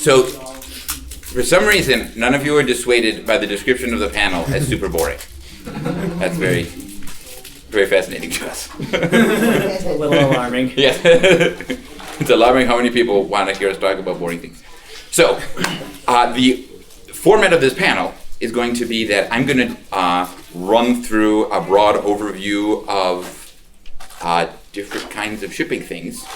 So, for some reason, none of you are dissuaded by the description of the panel as super boring. That's very, very fascinating to us. It's a little alarming. Yes. It's alarming how many people want to hear us talk about boring things. So, the format of this panel is going to be that I'm going to run through a broad overview of different kinds of shipping things,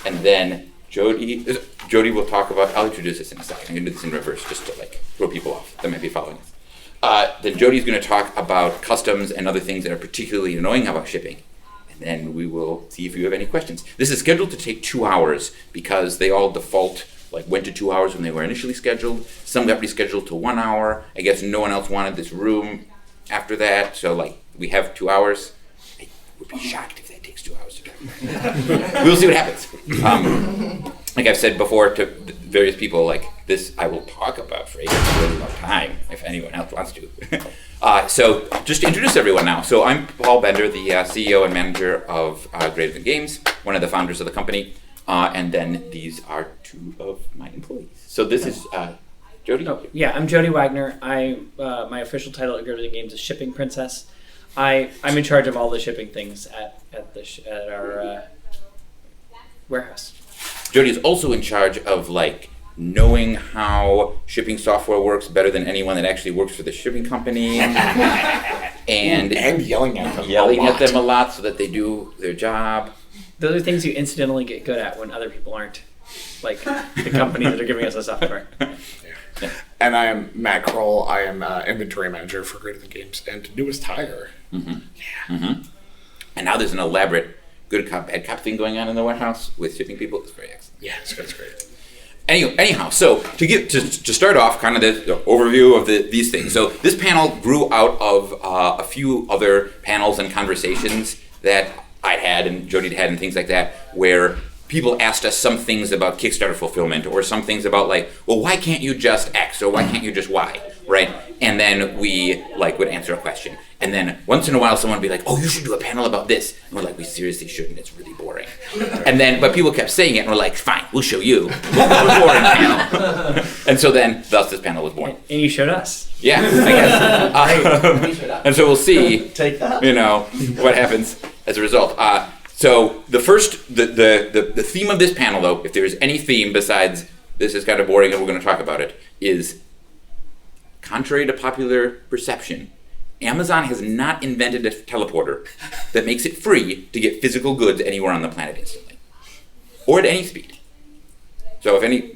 and then Jody will talk about. I'll introduce this in a second. I'm going to do this in reverse just to throw people off that might be following us. Then Jody's going to talk about customs and other things that are particularly annoying about shipping, and then we will see if you have any questions. This is scheduled to take 2 hours because they all default went to 2 hours when they were initially scheduled. Some got rescheduled to 1 hour. I guess no one else wanted this room after that, so we have 2 hours. I would be shocked if that takes 2 hours to do. We'll see what happens. Like I've said before to various people, this I will talk about for a really long time if anyone else wants to. So just to introduce everyone now. So I'm Paul Bender, the CEO and manager of Greater Than Games, one of the founders of the company. And then these are two of my employees. So this is Jody. Oh, yeah, I'm Jody Wagner. My official title at Greater Than Games is Shipping Princess. I'm in charge of all the shipping things at our warehouse. Jody is also in charge of knowing how shipping software works better than anyone that actually works for the shipping company, and yelling at them, a lot so that they do their job. Those are things you incidentally get good at when other people aren't, like the companies that are giving us the software. Yeah. And I am Matt Kroll. I am inventory manager for Greater Than Games and newest hire. Mm-hmm. Yeah. Mm-hmm. And now there's an elaborate good cop, bad cop thing going on in the warehouse with shipping people. It's very excellent. Yeah, it's great. Anyhow, so to start off, kind of the overview of these things. So this panel grew out of a few other panels and conversations that I'd had and Jody had and things like that, where people asked us some things about Kickstarter fulfillment or some things about well, why can't you just X or why can't you just Y, right? And then we would answer a question. And then once in a while someone would be like, oh, you should do a panel about this. And we're like, we seriously shouldn't, it's really boring. And then, but people kept saying it and we're like, fine, we'll show you. We'll do a boring panel. And so then, thus this panel was born. And you showed us. Yeah, I guess. And so we'll see, Take that. What happens as a result. So the first, the theme of this panel, though, if there's any theme besides this is kind of boring and we're going to talk about it, is contrary to popular perception, Amazon has not invented a teleporter that makes it free to get physical goods anywhere on the planet instantly, or at any speed. So if any,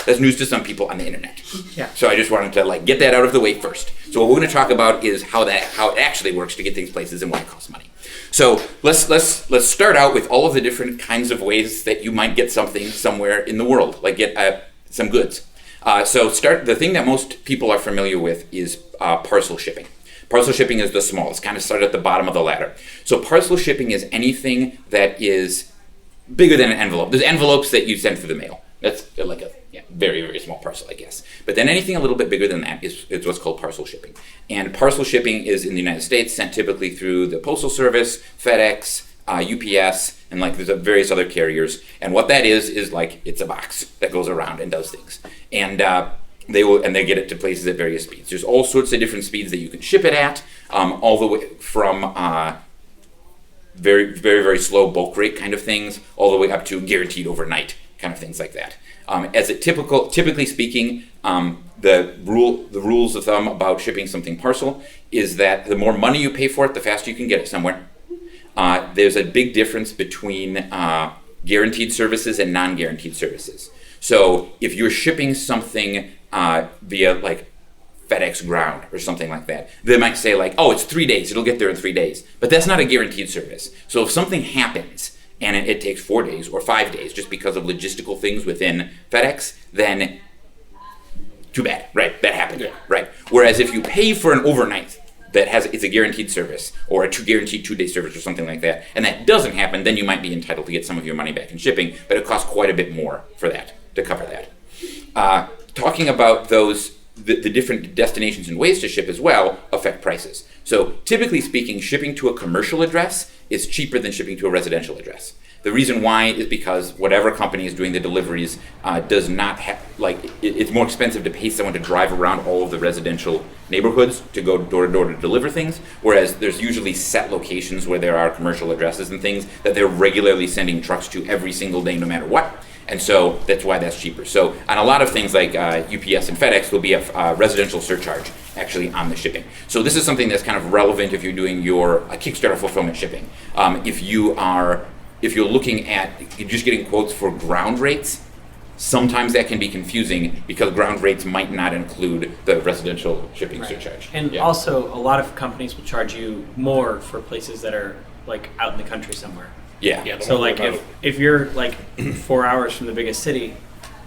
that's news to some people on the internet. Yeah. So I just wanted to get that out of the way first. So what we're going to talk about is how it actually works to get things places and why it costs money. So let's start out with all of the different kinds of ways that you might get something somewhere in the world, get some goods. The thing that most people are familiar with is parcel shipping. Parcel shipping is the smallest, kind of started at the bottom of the ladder. So parcel shipping is anything that is bigger than an envelope. There's envelopes that you send through the mail. That's a very, very small parcel, I guess. But then anything a little bit bigger than that is what's called parcel shipping. And parcel shipping is in the United States sent typically through the Postal Service, FedEx, UPS, and there's various other carriers. And what that is it's a box that goes around and does things. And they get it to places at various speeds. There's all sorts of different speeds that you can ship it at, all the way from very, very, very slow bulk rate kind of things, all the way up to guaranteed overnight kind of things like that. Typically speaking, the rules of thumb about shipping something parcel is that the more money you pay for it, the faster you can get it somewhere. There's a big difference between guaranteed services and non-guaranteed services. So if you're shipping something via FedEx Ground or something like that, they might say oh, it's 3 days, it'll get there in 3 days. But that's not a guaranteed service. So if something happens and it takes 4 days or 5 days just because of logistical things within FedEx, then too bad, right? That happened, yeah. Right? Whereas if you pay for an overnight it's a guaranteed service or a guaranteed 2-day service or something like that, and that doesn't happen, then you might be entitled to get some of your money back in shipping, but it costs quite a bit more for that, to cover that. Talking about the different destinations and ways to ship as well affect prices. So typically speaking, shipping to a commercial address is cheaper than shipping to a residential address. The reason why is because whatever company is doing the deliveries does not have, it's more expensive to pay someone to drive around all of the residential neighborhoods to go door to door to deliver things, whereas there's usually set locations where there are commercial addresses and things that they're regularly sending trucks to every single day no matter what. And so that's why that's cheaper. So on a lot of things like UPS and FedEx, there'll be a residential surcharge actually on the shipping. So this is something that's kind of relevant if you're doing your Kickstarter fulfillment shipping. If you're looking at you're just getting quotes for ground rates, sometimes that can be confusing because ground rates might not include the residential shipping surcharge. And also, a lot of companies will charge you more for places that are like out in the country somewhere. Yeah. So like if you're like 4 hours from the biggest city,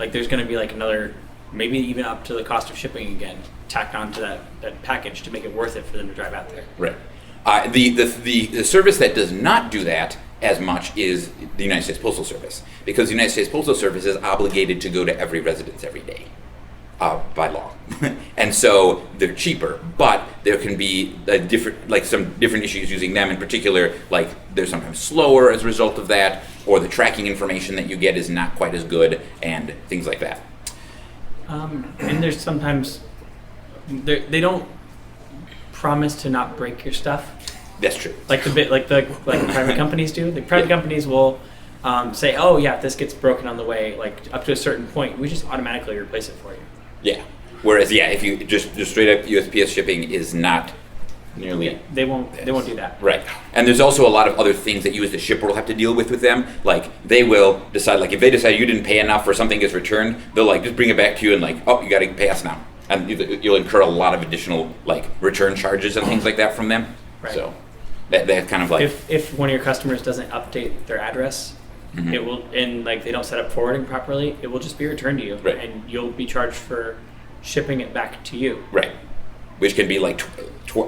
like there's going to be like another, maybe even up to the cost of shipping again, tacked onto that package to make it worth it for them to drive out there. Right. The service that does not do that as much is the United States Postal Service, because the United States Postal Service is obligated to go to every residence every day by law. And so they're cheaper, but there can be some different issues using them in particular, like they're sometimes slower as a result of that, or the tracking information that you get is not quite as good, and things like that. And there's sometimes, they don't promise to not break your stuff. That's true. Like private companies do. The private companies will say, "Oh yeah, if this gets broken on the way, like up to a certain point, we just automatically replace it for you." Yeah. Whereas, if you just straight up USPS shipping is not nearly. They won't do that. Right. And there's also a lot of other things that you as the shipper will have to deal with them. Like they will decide, like if they decide you didn't pay enough or something gets returned, they'll like just bring it back to you and like, oh, you got to pay us now, and you'll incur a lot of additional like return charges and things like that from them. Right. So. That kind of like if one of your customers doesn't update their address, it will, and like they don't set up forwarding properly, it will just be returned to you, right. And you'll be charged for shipping it back to you. Right, which can be like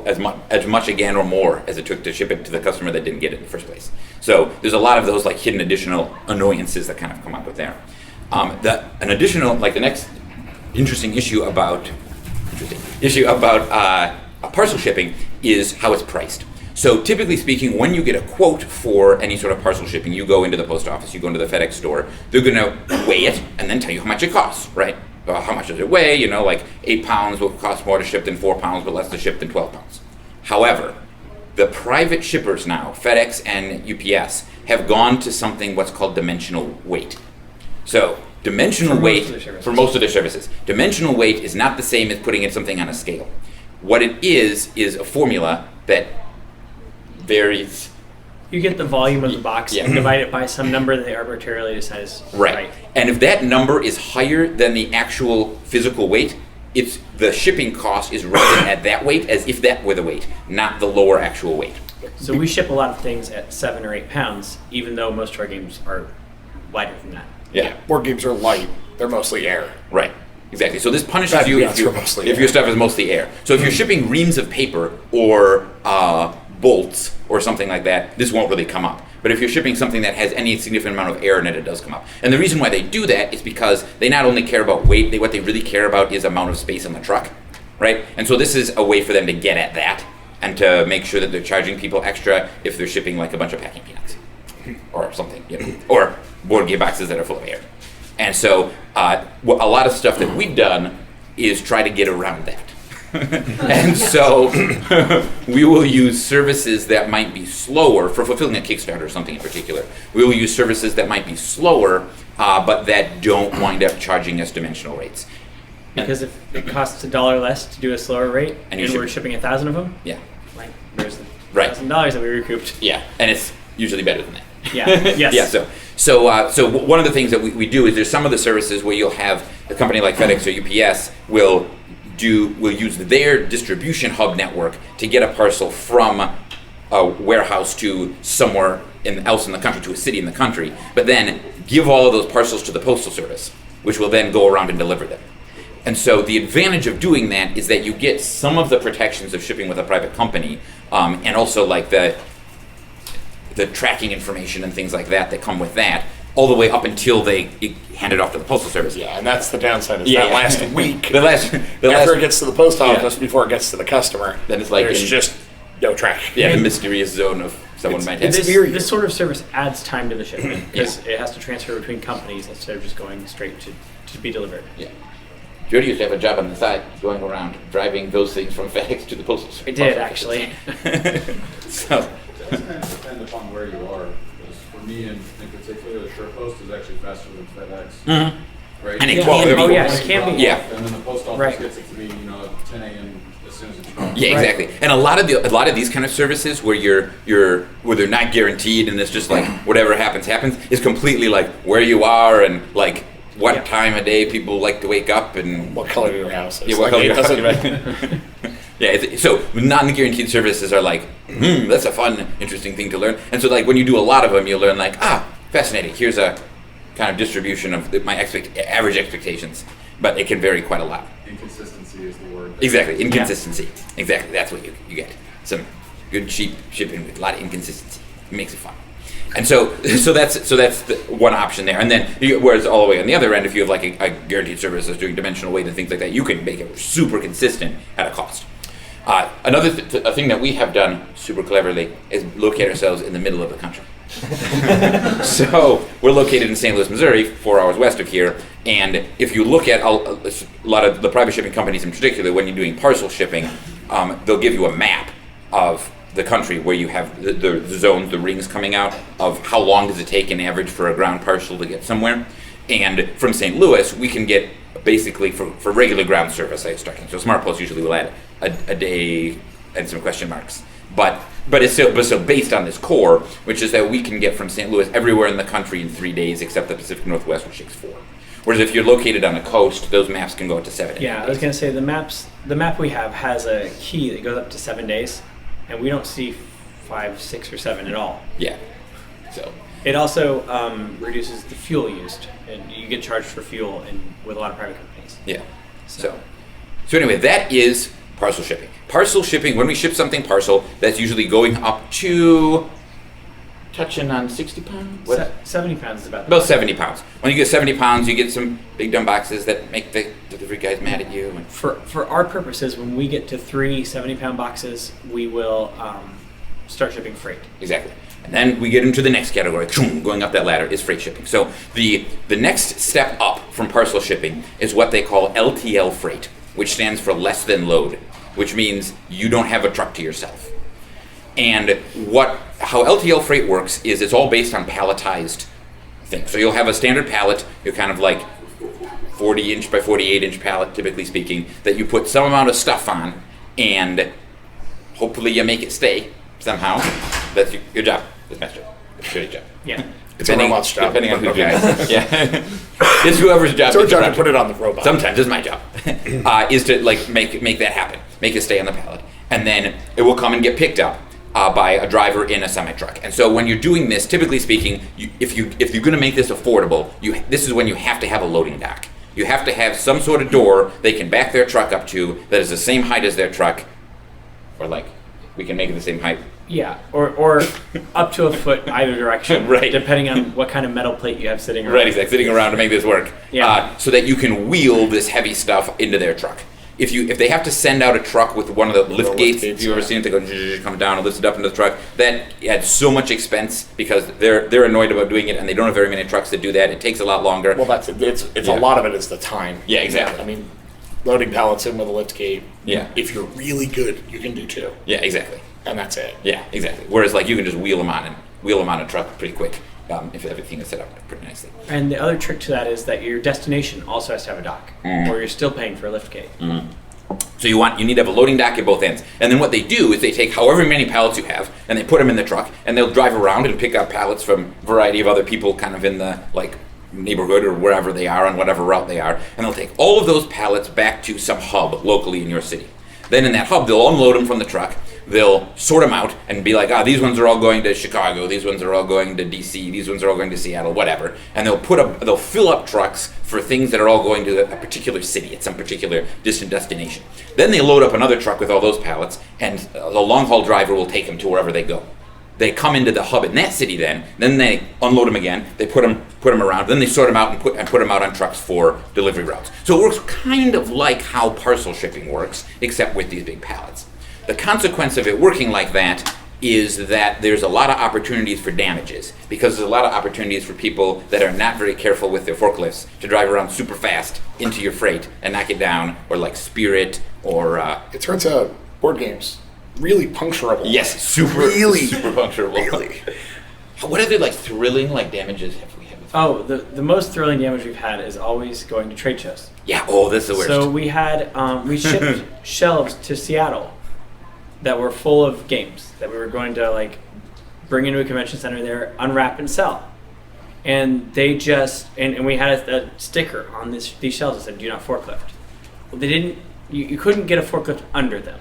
as much again or more as it took to ship it to the customer that didn't get it in the first place. So there's a lot of those like hidden additional annoyances that kind of come up with there. An additional the next interesting issue about parcel shipping is how it's priced. So typically speaking, when you get a quote for any sort of parcel shipping, you go into the post office, you go into the FedEx store, they're going to weigh it and then tell you how much it costs, right? How much does it weigh? Like 8 pounds will cost more to ship than 4 pounds, but less to ship than 12 pounds. However, the private shippers now, FedEx and UPS, have gone to something what's called dimensional weight. So dimensional weight for most of their services. Dimensional weight is not the same as putting something on a scale. What it is a formula that varies. You get the volume of the box and divide it by some number that they arbitrarily decide is right. And if that number is higher than the actual physical weight, it's the shipping cost is written at that weight as if that were the weight, not the lower actual weight. So we ship a lot of things at 7 or 8 pounds, even though most of our games are lighter than that. Yeah. Board games are light. They're mostly air. Right. Exactly. So this punishes you if your stuff is mostly air. So if you're shipping reams of paper or bolts or something like that, this won't really come up. But if you're shipping something that has any significant amount of air in it, it does come up. And the reason why they do that is because they not only care about weight, what they really care about is amount of space in the truck, right? And so this is a way for them to get at that and to make sure that they're charging people extra if they're shipping like a bunch of packing peanuts or something, or board game boxes that are full of air. And so a lot of stuff that we've done is try to get around that. And so we will use services that might be slower for fulfilling a Kickstarter or something in particular. We will use services that might be slower, but that don't wind up charging us dimensional rates. Because if it costs $1 less to do a slower rate, and we're shipping 1,000 of them, like there's the $1,000 that we recouped. Yeah, and it's usually better than that. Yeah. Yes. Yeah. So one of the things that we do is there's some of the services where you'll have a company like FedEx or UPS will use their distribution hub network to get a parcel from a warehouse to somewhere else in the country, to a city in the country, but then give all of those parcels to the Postal Service, which will then go around and deliver them. And so the advantage of doing that is that you get some of the protections of shipping with a private company, and also like the tracking information and things like that come with that, all the way up until they hand it off to the Postal Service. Yeah, and that's the downside is that last week. After it gets to the post office before it gets to the customer, then it's like there's just No tracking. Yeah, the mysterious zone of someone might have. This sort of service adds time to the shipment because it has to transfer between companies instead of just going straight to be delivered. Yeah. Jody used to have a job on the side going around driving those things from FedEx to the postal service. I did, actually. So. It does kind of depend upon where you are. Because for me, in particular, the SurePost is actually faster than FedEx. Mm-hmm. Right? And it Yeah. can be. Oh, yeah, it can be. Yeah. And then the post office Right. gets it to me, at 10 a.m. as soon as it's gone. Yeah, Right. exactly. And a lot of these kind of services where where they're not guaranteed and it's just like whatever happens is completely like where you are and like what time of day people like to wake up and What color your house is. yeah, what color Like, it your house doesn't- is, right? Yeah, so non-guaranteed services are like, that's a fun, interesting thing to learn. And so like when you do a lot of them, you learn like, fascinating. Here's a kind of distribution of my average expectations, but it can vary quite a lot. Inconsistency is the word. Exactly, inconsistency. Exactly, that's what you get. Some good, cheap shipping with a lot of inconsistency. It makes it fun. And so that's the one option there. And then, whereas all the way on the other end, if you have like a guaranteed service that's doing dimensional weight and things like that, you can make it super consistent at a cost. Another thing that we have done super cleverly is locate ourselves in the middle of the country. So we're located in St. Louis, Missouri, 4 hours west of here. And if you look at a lot of the private shipping companies in particular, when you're doing parcel shipping, they'll give you a map of the country where you have the zones, the rings coming out of how long does it take in average for a ground parcel to get somewhere. And from St. Louis, we can get basically for regular ground service, I was talking. So SmartPost usually will add a day and some question marks. But it's still based on this core, which is that we can get from St. Louis everywhere in the country in 3 days except the Pacific Northwest, which takes 4. Whereas if you're located on the coast, those maps can go up to 7 days. Yeah, I was going to say the map we have has a key that goes up to 7 days, and we don't see 5, 6, or 7 at all. Yeah. So. It also reduces the fuel used, and you get charged for fuel with a lot of private companies. Yeah. So anyway, that is parcel shipping. Parcel shipping, when we ship something parcel, that's usually going up to touching on 60 pounds? 70 pounds is about About 70 pounds. When you get 70 pounds, you get some big dumb boxes that make the delivery guys mad at you. And For our purposes, when we get to 3 70-pound boxes, we will start shipping freight. Exactly. And then we get into the next category, going up that ladder, is freight shipping. So the next step up from parcel shipping is what they call Ltl Freight, which stands for less than load, which means you don't have a truck to yourself. And how Ltl Freight works is it's all based on palletized things. So you'll have a standard pallet, you're kind of like 40-inch by 48-inch pallet, typically speaking, that you put some amount of stuff on, and hopefully you make it stay somehow. That's your job. That's my job. It's your job. Yeah. It's a robot's job. Depending on who's Okay. doing it. Yeah. It's whoever's job. It's our is job to put it on the robot. Sometimes it's my job. Is to like make that happen. Make it stay on the pallet. And then it will come and get picked up by a driver in a semi-truck. And so when you're doing this, typically speaking, if you're going to make this affordable, this is when you have to have a loading dock. You have to have some sort of door they can back their truck up to that is the same height as their truck, or like we can make it the same height. Yeah, or up to a foot either direction, Right. depending on what kind of metal plate you have sitting around. Right, exactly. Sitting around to make this work. Yeah. So that you can wheel this heavy stuff into their truck. If they have to send out a truck with one of the lift gates, if you've ever seen it, they go come down and lift it up into the truck. That adds so much expense because they're annoyed about doing it and they don't have very many trucks that do that. It takes a lot longer. Well, that's it. It's Yeah. a lot of it is the time. Yeah, exactly. I mean, loading pallets in with a lift gate. Yeah. If you're really good, you can do 2, Yeah, exactly. and that's it. Yeah, exactly. Whereas like you can just wheel them on a truck pretty quick if everything is set up pretty nicely. And the other trick to that is that your destination also has to have a dock, or you're still paying for a lift gate. So you need to have a loading dock at both ends. And then what they do is they take however many pallets you have and they put them in the truck and they'll drive around and pick up pallets from a variety of other people kind of in the like neighborhood or wherever they are on whatever route they are. And they'll take all of those pallets back to some hub locally in your city. Then in that hub, they'll unload them from the truck. They'll sort them out and be like, these ones are all going to Chicago, these ones are all going to DC, these ones are all going to Seattle, whatever. And they'll fill up trucks for things that are all going to a particular city at some particular distant destination. Then they load up another truck with all those pallets, and the long haul driver will take them to wherever they go. They come into the hub in that city then they unload them again, they put them around, then they sort them out and put them out on trucks for delivery routes. So it works kind of like how parcel shipping works, except with these big pallets. The consequence of it working like that is that there's a lot of opportunities for damages, because there's a lot of opportunities for people that are not very careful with their forklifts to drive around super fast into your freight and knock it down, or like spear it, or It turns out board games really puncturable. yes, super puncturable. Really. What other like thrilling like damages have we had? Oh, the most thrilling damage we've had is always going to trade shows. Yeah. Oh, this is the worst. So we had we shipped shelves to Seattle that were full of games that we were going to like bring into a convention center there, unwrap and sell. And they just and we had a sticker on these shelves that said "Do not forklift." Well, they didn't. You couldn't get a forklift under them.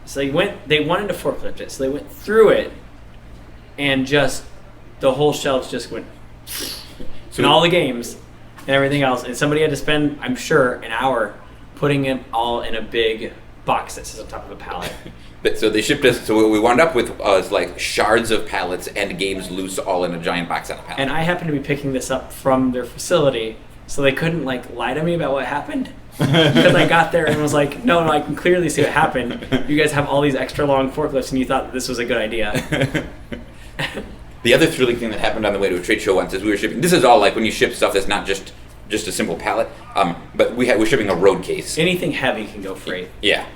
So they wanted to forklift it, so they went through it, and just the whole shelves just went, and all the games and everything else. And somebody had to spend, I'm sure, an hour putting it all in a big box that sits on top of a pallet. So they shipped us. So what we wound up with was like shards of pallets and games loose, all in a giant box on a pallet. And I happened to be picking this up from their facility, so they couldn't like lie to me about what happened. Because I got there and was like, no, I can clearly see what happened. You guys have all these extra long forklifts, and you thought that this was a good idea. The other thrilling thing that happened on the way to a trade show once is we were shipping. This is all like when you ship stuff that's not just a simple pallet, but we're shipping a road case. Anything heavy can go freight. Yeah.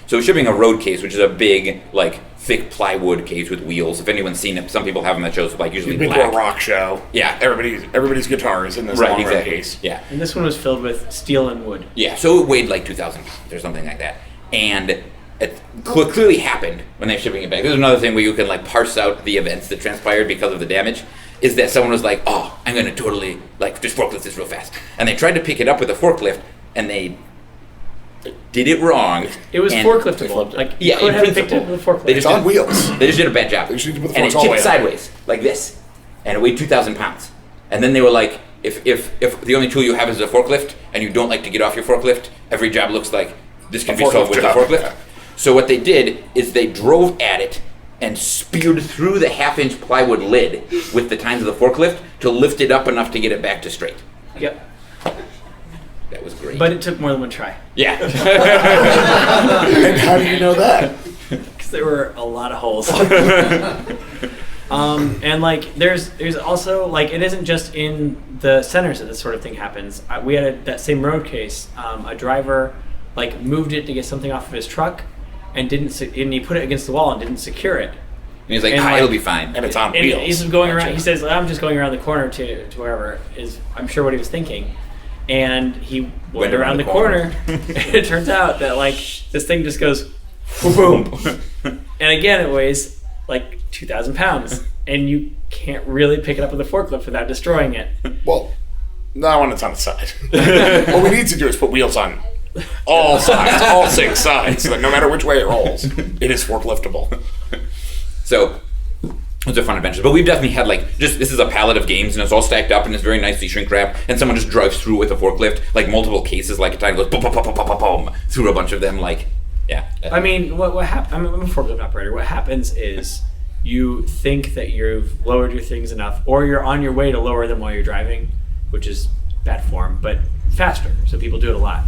So we're shipping a road case, which is a big, like, thick plywood case with wheels. If anyone's seen it, some people have them that shows like usually You've been black. to a rock show. Yeah. Everybody's guitar is in this long road case. Yeah. And this one was filled with steel and wood. Yeah. So it weighed like 2,000 pounds or something like that, and it clearly happened when they're shipping it back. There's another thing where you can like parse out the events that transpired because of the damage. Is that someone was like, "Oh, I'm gonna totally like just forklift this real fast," and they tried to pick it up with a forklift, and they did it wrong. It was and forkliftable. Like, you Yeah, could in have picked principle. it with a forklift. They It's just on wheels. They just did a bad job. They just need to put the and it forks all the way tipped up. sideways like this, and it weighed 2,000 pounds. And then they were like, if the only tool you have is a forklift, and you don't like to get off your forklift, every job looks like this can A be solved with a forklift job. forklift. So what they did is they drove at it and speared through the half-inch plywood lid with the tines of the forklift to lift it up enough to get it back to straight. Yep. That was great. But it took more than one try. yeah. And how do you know that? Because there were a lot of holes. And like there's also like it isn't just in the centers that this sort of thing happens. We had that same road case. A driver like moved it to get something off of his truck, and and he put it against the wall and didn't secure it. And he's like, And, like- it'll be fine. And it's on And wheels. he's going around. He says, "I'm just going around the corner to wherever," is I'm sure what he was thinking. And he went around the corner. And it turns out that like this thing just goes boom. And again, it weighs like 2,000 pounds, and you can't really pick it up with a forklift without destroying it. Well, not when it's on its side. What we need to do is put wheels on all sides, all 6 sides, so that no matter which way it rolls, it is forkliftable. So those are fun adventures. But we've definitely had like this is a pallet of games, and it's all stacked up and it's very nicely shrink wrapped, and someone just drives through with a forklift, like multiple cases, like a time goes boom, boom, boom, boom, boom, boom, boom, through a bunch of them, like yeah. I mean, what happens? I'm a forklift operator. What happens is you think that you've lowered your things enough, or you're on your way to lower them while you're driving, which is bad form, but faster. So people do it a lot,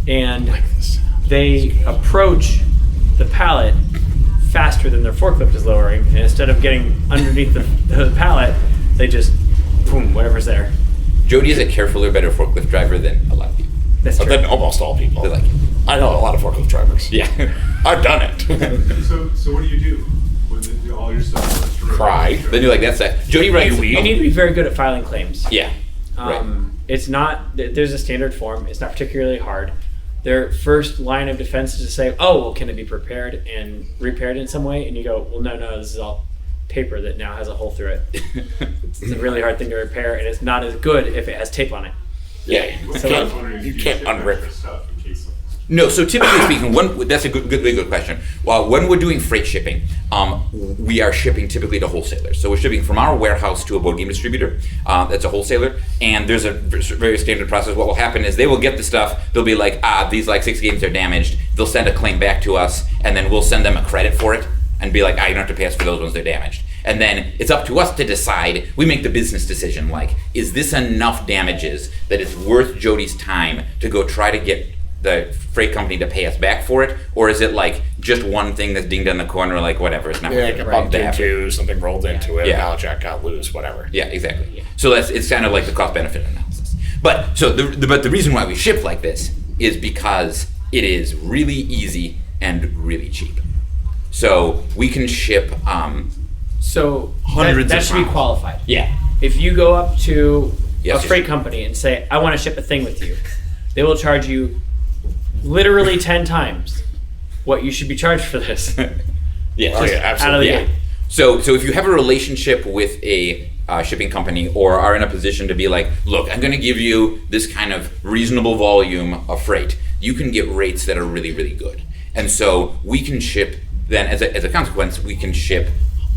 and they approach the pallet faster than their forklift is lowering, and instead of getting underneath the pallet, they just boom, whatever's there. Jody is a carefuler, better forklift driver than a lot of people. That's But true. then almost all people. They like it. I know a lot of forklift drivers. Yeah. I've done it. So what do you do when all your stuff is destroyed? Cry. Then you're like, that's that. Jody writes. You need to be very good at filing claims. Yeah. Right. It's not. There's a standard form. It's not particularly hard. Their first line of defense is to say, "Oh, well, can it be prepared and repaired in some way?" And you go, "Well, no, this is all paper that now has a hole through it. It's a really hard thing to repair, and it's not as good if it has tape on it." Yeah, So you can't unrip it. Stuff in case No, so typically speaking, that's a good question. Well, when we're doing freight shipping, we are shipping typically to wholesalers. So we're shipping from our warehouse to a board game distributor. That's a wholesaler, and there's a very standard process. What will happen is they will get the stuff. They'll be like, these like 6 games are damaged. They'll send a claim back to us, and then we'll send them a credit for it, and be like, you don't have to pay us for those ones they're damaged. And then it's up to us to decide. We make the business decision, like, is this enough damages that it's worth Jody's time to go try to get the freight company to pay us back for it, or is it like just one thing that's dinged on the corner, like whatever, it's not Yeah, it got bumped that. into, something rolled into it, Yeah. pallet jack got loose, whatever. Yeah, exactly. So it's kind of like the cost benefit analysis. But so the reason why we ship like this is because it is really easy and really cheap. So we can ship So Hundreds that of should be pounds. qualified. yeah. If you go up to Yes, a freight company and say, I want to ship a thing with you, they will charge you literally 10 times what you should be charged for this. Yeah. Oh, yeah, Out of the absolutely. gate. So if you have a relationship with a shipping company or are in a position to be like, look, I'm going to give you this kind of reasonable volume of freight, you can get rates that are really, really good. And so we can ship, then as a consequence, we can ship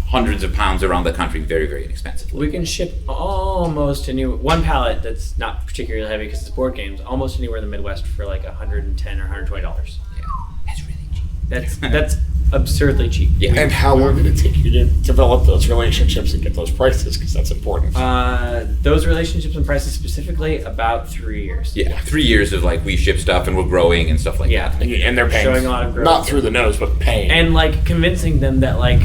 hundreds of pounds around the country very, very inexpensively. We can ship almost one pallet that's not particularly heavy because it's board games, almost anywhere in the Midwest for like $110 or $120. Yeah, that's really cheap. That's absurdly cheap. Yeah. And how long did it take you to develop those relationships and get those prices? Because that's important. Those relationships and prices specifically, about 3 years. Yeah, 3 years of like we ship stuff and we're growing and stuff like Yeah. that. And they're paying, Showing a lot of growth. not through the nose, but paying. And like convincing them that like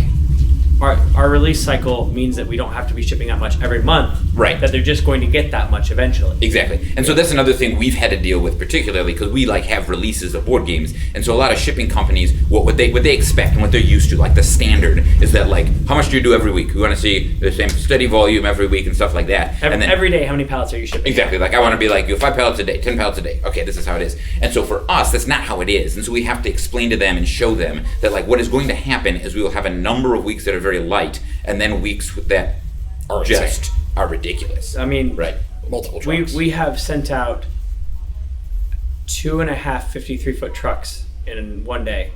our release cycle means that we don't have to be shipping that much every month. Right. That they're just going to get that much eventually. Exactly. And so that's another thing we've had to deal with, particularly because we like have releases of board games. And so a lot of shipping companies, what they expect and what they're used to, like the standard, is that like, how much do you do every week? We want to see the same steady volume every week and stuff like that. And then Every day, how many pallets are you shipping? exactly, like I want to be like, you have 5 pallets a day, 10 pallets a day. Okay, this is how it is. And so for us, that's not how it is. And so we have to explain to them and show them that like what is going to happen is we will have a number of weeks that are very light, and then weeks that Are just are ridiculous. I mean, Right. multiple we trucks. we have sent out 2.5 53-foot trucks in one day,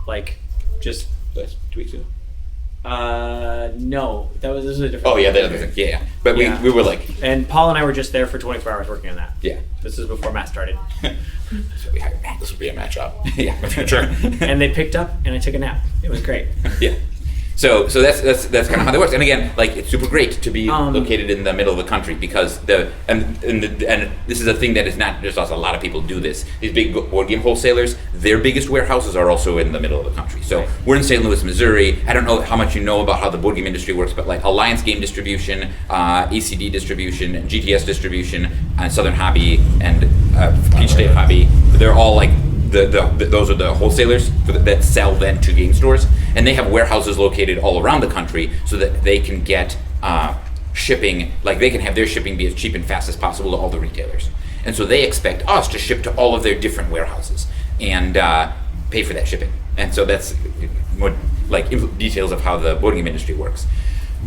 like just That's 2 weeks ago. no, this was a different. Oh yeah, that other thing. Yeah. But Yeah. we were like, And Paul and I were just there for 24 hours working on that. yeah. This is before Matt started, So we hired Matt. This would be a matchup. Yeah. In the future. and they picked up, and I took a nap. It was great. Yeah. So that's kind of how that works. And again, like it's super great to be located in the middle of the country because and this is a thing that is not just us. A lot of people do this. These big board game wholesalers, their biggest warehouses are also in the middle of the country. So Right. we're in St. Louis, Missouri. I don't know how much you know about how the board game industry works, but like Alliance Game Distribution, ACD Distribution, GTS Distribution, Southern Hobby, and Peach State Hobby, they're all like those are the wholesalers that sell then to game stores, and they have warehouses located all around the country so that they can get shipping, like they can have their shipping be as cheap and fast as possible to all the retailers. And so they expect us to ship to all of their different warehouses and pay for that shipping. And so that's more like details of how the board game industry works.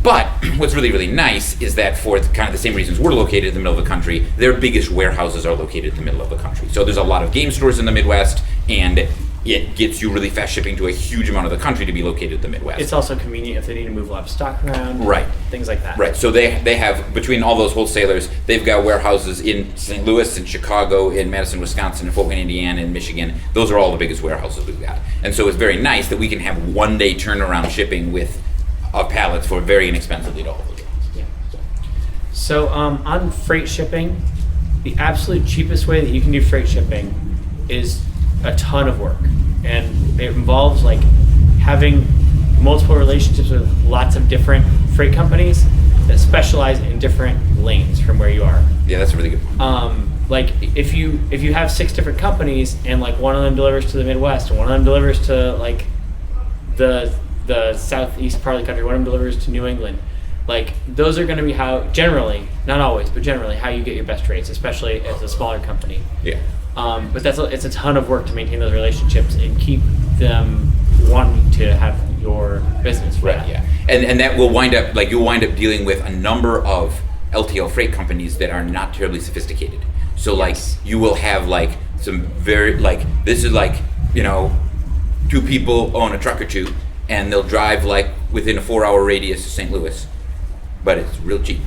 But what's really, really nice is that for kind of the same reasons we're located in the middle of the country, their biggest warehouses are located in the middle of the country. So there's a lot of game stores in the Midwest, and it gets you really fast shipping to a huge amount of the country to be located in the Midwest. It's also convenient if they need to move a lot of stock around. Right. Things like that. Right, so they have, between all those wholesalers, they've got warehouses in St. Louis, in Chicago, in Madison, Wisconsin, in Fort Wayne, Indiana, and Michigan. Those are all the biggest warehouses we've got. And so it's very nice that we can have one-day turnaround shipping of pallets for very inexpensively to all the games. Yeah. So on freight shipping, the absolute cheapest way that you can do freight shipping is a ton of work, and it involves like having multiple relationships with lots of different freight companies that specialize in different lanes from where you are. Yeah, that's a really good point. Like if you have 6 different companies and like one of them delivers to the Midwest and one of them delivers to like the southeast part of the country, one of them delivers to New England, like those are going to be how generally, not always, but generally how you get your best rates, especially as a smaller company. Yeah. But it's a ton of work to maintain those relationships and keep them wanting to have your business. Right, yeah. And that will wind up, like you'll wind up dealing with a number of LTL freight companies that are not terribly sophisticated. So like you will have like some very, like this is like, 2 people own a truck or 2 and they'll drive like within a 4-hour radius to St. Louis, but it's real cheap.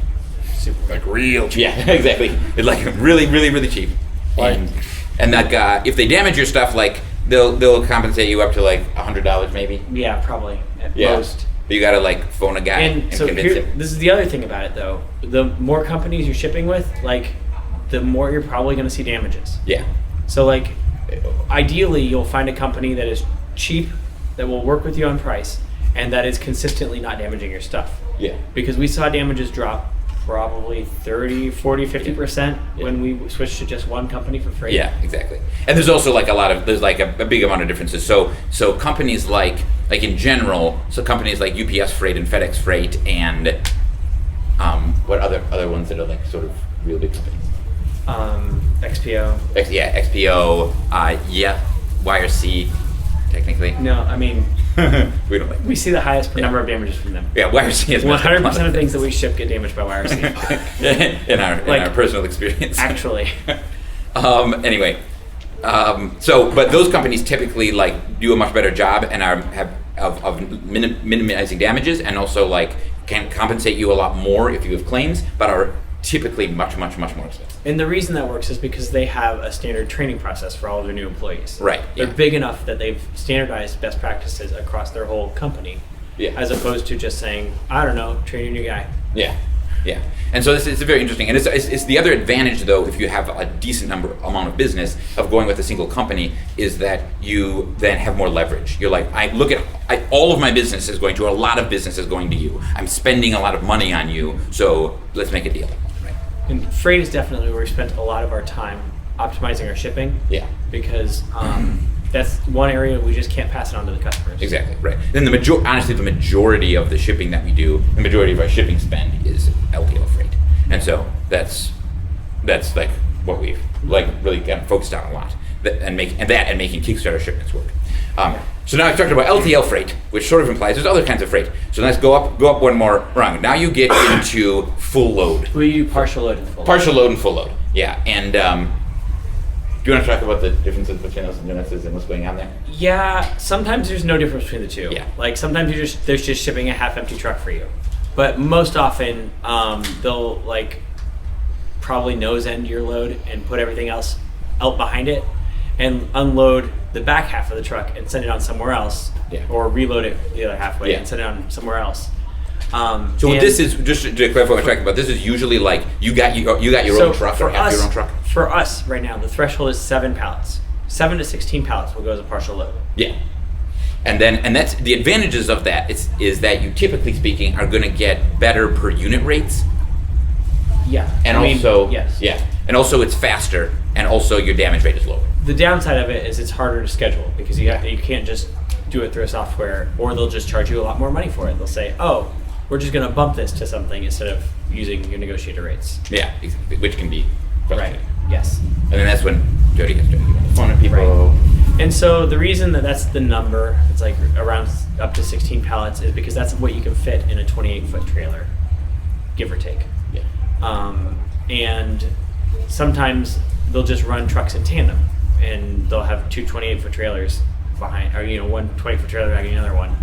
Like real cheap. Yeah, exactly. It's like really, really, really cheap. Like- And like if they damage your stuff, like they'll compensate you up to like $100 maybe. Yeah, probably at Yeah. most. But you gotta like phone a guy and And so convince him. this is the other thing about it though. The more companies you're shipping with, like the more you're probably going to see damages. Yeah. So like ideally, you'll find a company that is cheap, that will work with you on price, and that is consistently not damaging your stuff. Yeah. Because we saw damages drop probably 30, 40, 50% when we switched to just one company for freight. Yeah, exactly. And there's also like there's like a big amount of differences. So companies like in general, so companies like UPS Freight and FedEx Freight and what other ones that are like sort of real big companies? XPO. XPO, YRC, technically. No, I mean, we don't like. we see the highest number of damages from them. Yeah, YRC is 100% of things that we ship get damaged by YRC. in our personal experience. Actually. Anyway, but those companies typically like do a much better job and of minimizing damages, and also like can compensate you a lot more if you have claims, but are typically much more expensive. And the reason that works is because they have a standard training process for all of their new employees. Right. They're big enough that they've standardized best practices across their whole company. Yeah. As opposed to just saying, I don't know, train your new guy. Yeah. Yeah. And so this is very interesting. And it's the other advantage, though, if you have a decent amount of business of going with a single company, is that you then have more leverage. You're like, all of my business is going to, a lot of business is going to you. I'm spending a lot of money on you, so let's make a deal. Right. And freight is definitely where we spent a lot of our time optimizing our shipping. Yeah. Because that's one area we just can't pass it on to the customers. Exactly, right. Then honestly, the majority of the shipping that we do, the majority of our shipping spend is LTL Freight. And so that's like what we've like really gotten focused on a lot, and making Kickstarter shipments work. So now I've talked about LTL Freight, which sort of implies there's other kinds of freight. So let's go up one more rung. Now you get into full load. We do partial load and full load. Partial load and full load, yeah. And do you want to talk about the differences between those nuances and what's going on there? Yeah, sometimes there's no difference between the two. Yeah. Like sometimes there's just shipping a half-empty truck for you. But most often, they'll like probably nose end your load and put everything else out behind it and unload the back half of the truck and send it on somewhere else. Yeah. Or reload it the other halfway Yeah. and send it on somewhere else. So this is, just to clarify what we're talking about, this is usually like you got your own truck or have your own truck? For us right now, the threshold is 7 pallets. 7 to 16 pallets will go as a partial load. Yeah. And that's the advantages of that is that you, typically speaking, are going to get better per unit rates. Yeah. And yes. Yeah. And also it's faster, and also your damage rate is lower. The downside of it is it's harder to schedule because you can't just do it through a software, or they'll just charge you a lot more money for it. They'll say, "Oh, we're just going to bump this to something instead of using your negotiator rates." Yeah, which can be frustrating. Right. Yes. And then that's when Jody has to get on the phone with people. Right. And so the reason that's the number, it's like around up to 16 pallets, is because that's what you can fit in a 28-foot trailer, give or take. Yeah. And sometimes they'll just run trucks in tandem, and they'll have two 28-foot trailers behind, or one 20-foot trailer behind another one,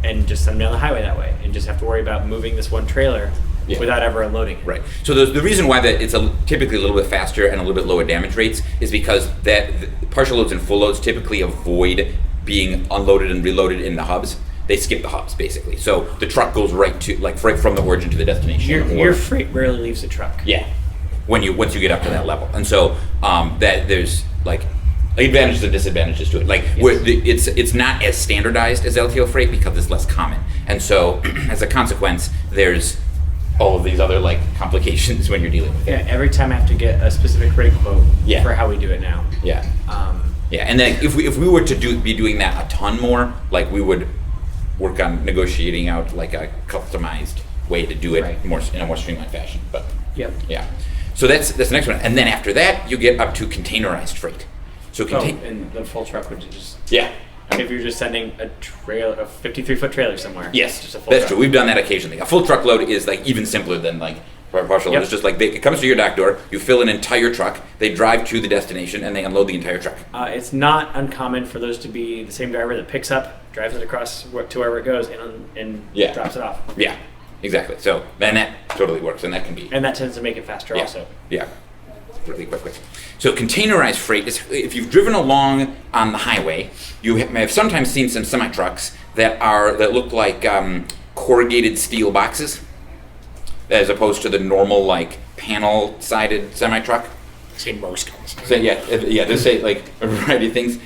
and just send them down the highway that way, and just have to worry about moving this one trailer without ever unloading it. Right. So the reason why that it's typically a little bit faster and a little bit lower damage rates is because that the partial loads and full loads typically avoid being unloaded and reloaded in the hubs. They skip the hubs basically. So the truck goes right from the origin to the destination. Your freight rarely leaves the truck. Yeah. Once you get up to that level, and so that there's like advantages and disadvantages to it. Like it's not as standardized as LTL Freight because it's less common, and so as a consequence, there's all of these other like complications when you're dealing with it. Yeah, every time I have to get a specific rate quote for how we do it now. Yeah. Yeah, and then if we were to be doing that a ton more, like we would work on negotiating out like a customized way to do it more in a more streamlined fashion. But yeah. So that's the next one, and then after that you get up to containerized freight. So and the full truck would just if you're just sending a 53-foot trailer somewhere. Yes, just a full that's truck. true. We've done that occasionally. A full truckload is like even simpler than like partial load. It's just like it comes to your dock door, you fill an entire truck, they drive to the destination, and they unload the entire truck. It's not uncommon for those to be the same driver that picks up, drives it across to wherever it goes, and drops it off. Yeah, exactly. So then that totally works, and that can be. And that tends to make it faster also. Yeah. Really quickly. So containerized freight is, if you've driven along on the highway, you may have sometimes seen some semi-trucks that look like corrugated steel boxes, as opposed to the normal like panel-sided semi-truck. Say MERS comes. So they say like a variety of things.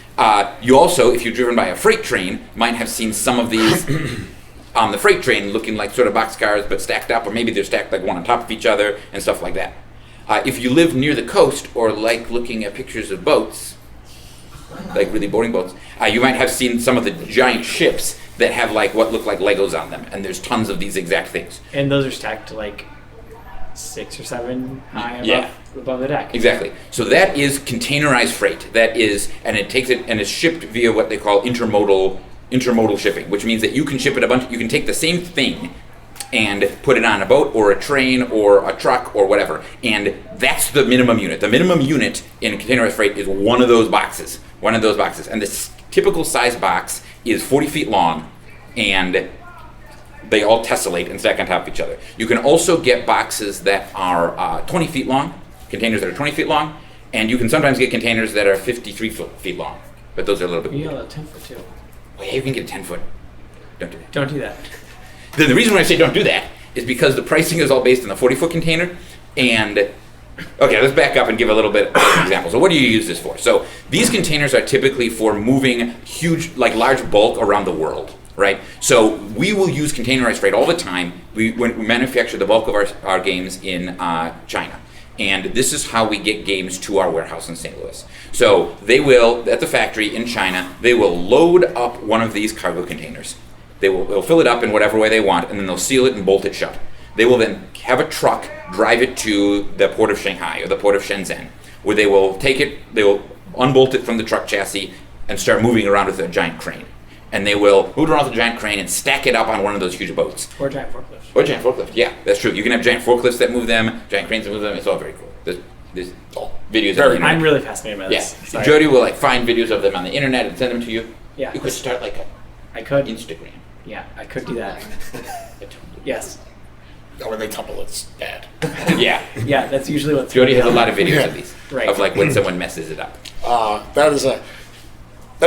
You also, if you're driven by a freight train, might have seen some of these on the freight train looking like sort of boxcars but stacked up, or maybe they're stacked like one on top of each other and stuff like that. If you live near the coast or like looking at pictures of boats, like really boring boats, you might have seen some of the giant ships that have like what look like Legos on them, and there's tons of these exact things. And those are stacked like 6 or 7 high above the deck. Exactly. So that is containerized freight. That is, and it takes it and it's shipped via what they call intermodal shipping, which means that you can ship it you can take the same thing and put it on a boat or a train or a truck or whatever. And that's the minimum unit. The minimum unit in containerized freight is one of those boxes. And the typical size box is 40 feet long, and they all tessellate and stack on top of each other. You can also get boxes that are 20 feet long, containers that are 20 feet long, and you can sometimes get containers that are 53 feet long. But those are a little bit... You get a 10 foot too. Oh yeah, you can get a 10 foot. Don't do that. Don't do that. The reason why I say don't do that is because the pricing is all based on the 40-foot container. And, okay, let's back up and give a little bit of an example. So what do you use this for? So these containers are typically for moving huge, like large bulk around the world, right? So we will use containerized freight all the time. We manufacture the bulk of our games in China. And this is how we get games to our warehouse in St. Louis. So they will, at the factory in China, they will load up one of these cargo containers. They'll fill it up in whatever way they want, and then they'll seal it and bolt it shut. They will then have a truck drive it to the port of Shanghai or the port of Shenzhen, where they will take it, they will unbolt it from the truck chassis and start moving around with a giant crane. And they will move around with a giant crane and stack it up on one of those huge boats. Or giant forklifts. Yeah, that's true. You can have giant forklifts that move them, giant cranes that move them. It's all very cool. There's all videos of the internet. I'm really fascinated by this. Yeah. Sorry. Jody will like find videos of them on the internet and send them to you. Yeah. You could start like I could. Instagram. Yeah, I could do that. Yes. Oh, when they tumble, it's bad. Yeah. Yeah, that's usually what's Jody has a lot of videos Yeah. of these. Right. Of like when someone messes it up. That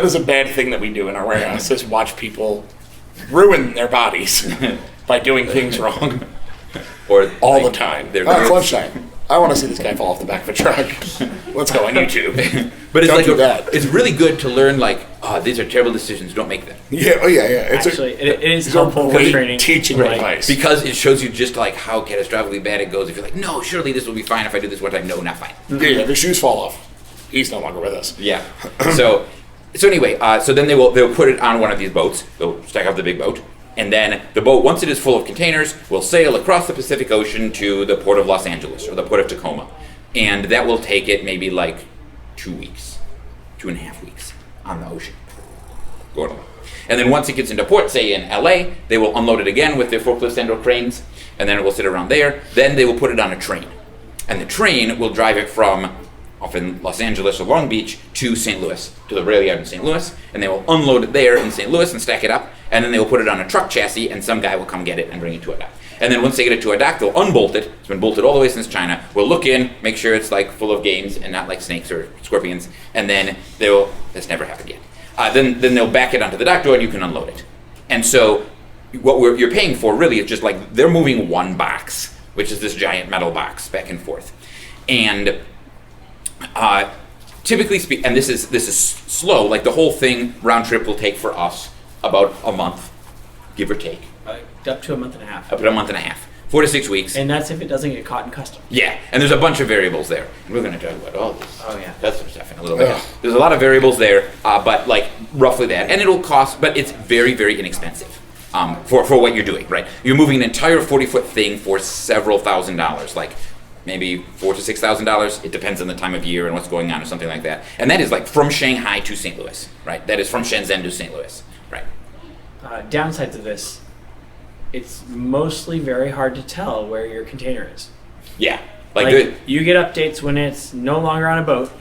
is a bad thing that we do in our warehouse, is watch people ruin their bodies by doing things wrong Or all like, the time. they're It's lunchtime. I want to see this guy fall off the back of a truck. Let's go on YouTube. But it's Don't like do that. it's really good to learn like, oh, these are terrible decisions, don't make them. Yeah, It's Actually, it is it's a helpful for great training. teaching Right. advice. Because it shows you just like how catastrophically bad it goes. If you're like, no, surely this will be fine if I do this one time. No, not fine. Yeah, the shoes fall off. He's no longer with us. Yeah. So anyway, so then they'll put it on one of these boats. They'll stack up the big boat, and then the boat, once it is full of containers, will sail across the Pacific Ocean to the port of Los Angeles or the port of Tacoma, and that will take it maybe like 2 weeks, 2.5 weeks on the ocean, going along. And then once it gets into port, say in LA, they will unload it again with their forklifts and or cranes, and then it will sit around there. Then they will put it on a train, and the train will drive it from often Los Angeles or Long Beach to St. Louis, to the rail yard in St. Louis, and they will unload it there in St. Louis and stack it up, and then they will put it on a truck chassis, and some guy will come get it and bring it to a dock. And then once they get it to a dock, they'll unbolt it. It's been bolted all the way since China. We'll look in, make sure it's like full of games and not like snakes or scorpions, and then that's never happened yet. Then they'll back it onto the dock door and you can unload it. And so what you're paying for really is just like they're moving one box, which is this giant metal box back and forth. And typically speaking, and this is slow, like the whole thing round trip will take for us about a month, give or take. Up to a month and a half. Up to a month and a half. 4 to 6 weeks. And that's if it doesn't get caught in customs. Yeah, and there's a bunch of variables there. And we're going to talk about all this custom stuff in a little bit. Yeah. There's a lot of variables there, but like roughly that. And it'll cost, but it's very, very inexpensive for what you're doing, right? You're moving an entire 40-foot thing for several $1,000s, like maybe $4,000 to $6,000. It depends on the time of year and what's going on or something like that. And that is like from Shanghai to St. Louis, right? That is from Shenzhen to St. Louis, right? Downsides of this, it's mostly very hard to tell where your container is. Yeah. You get updates when it's no longer on a boat,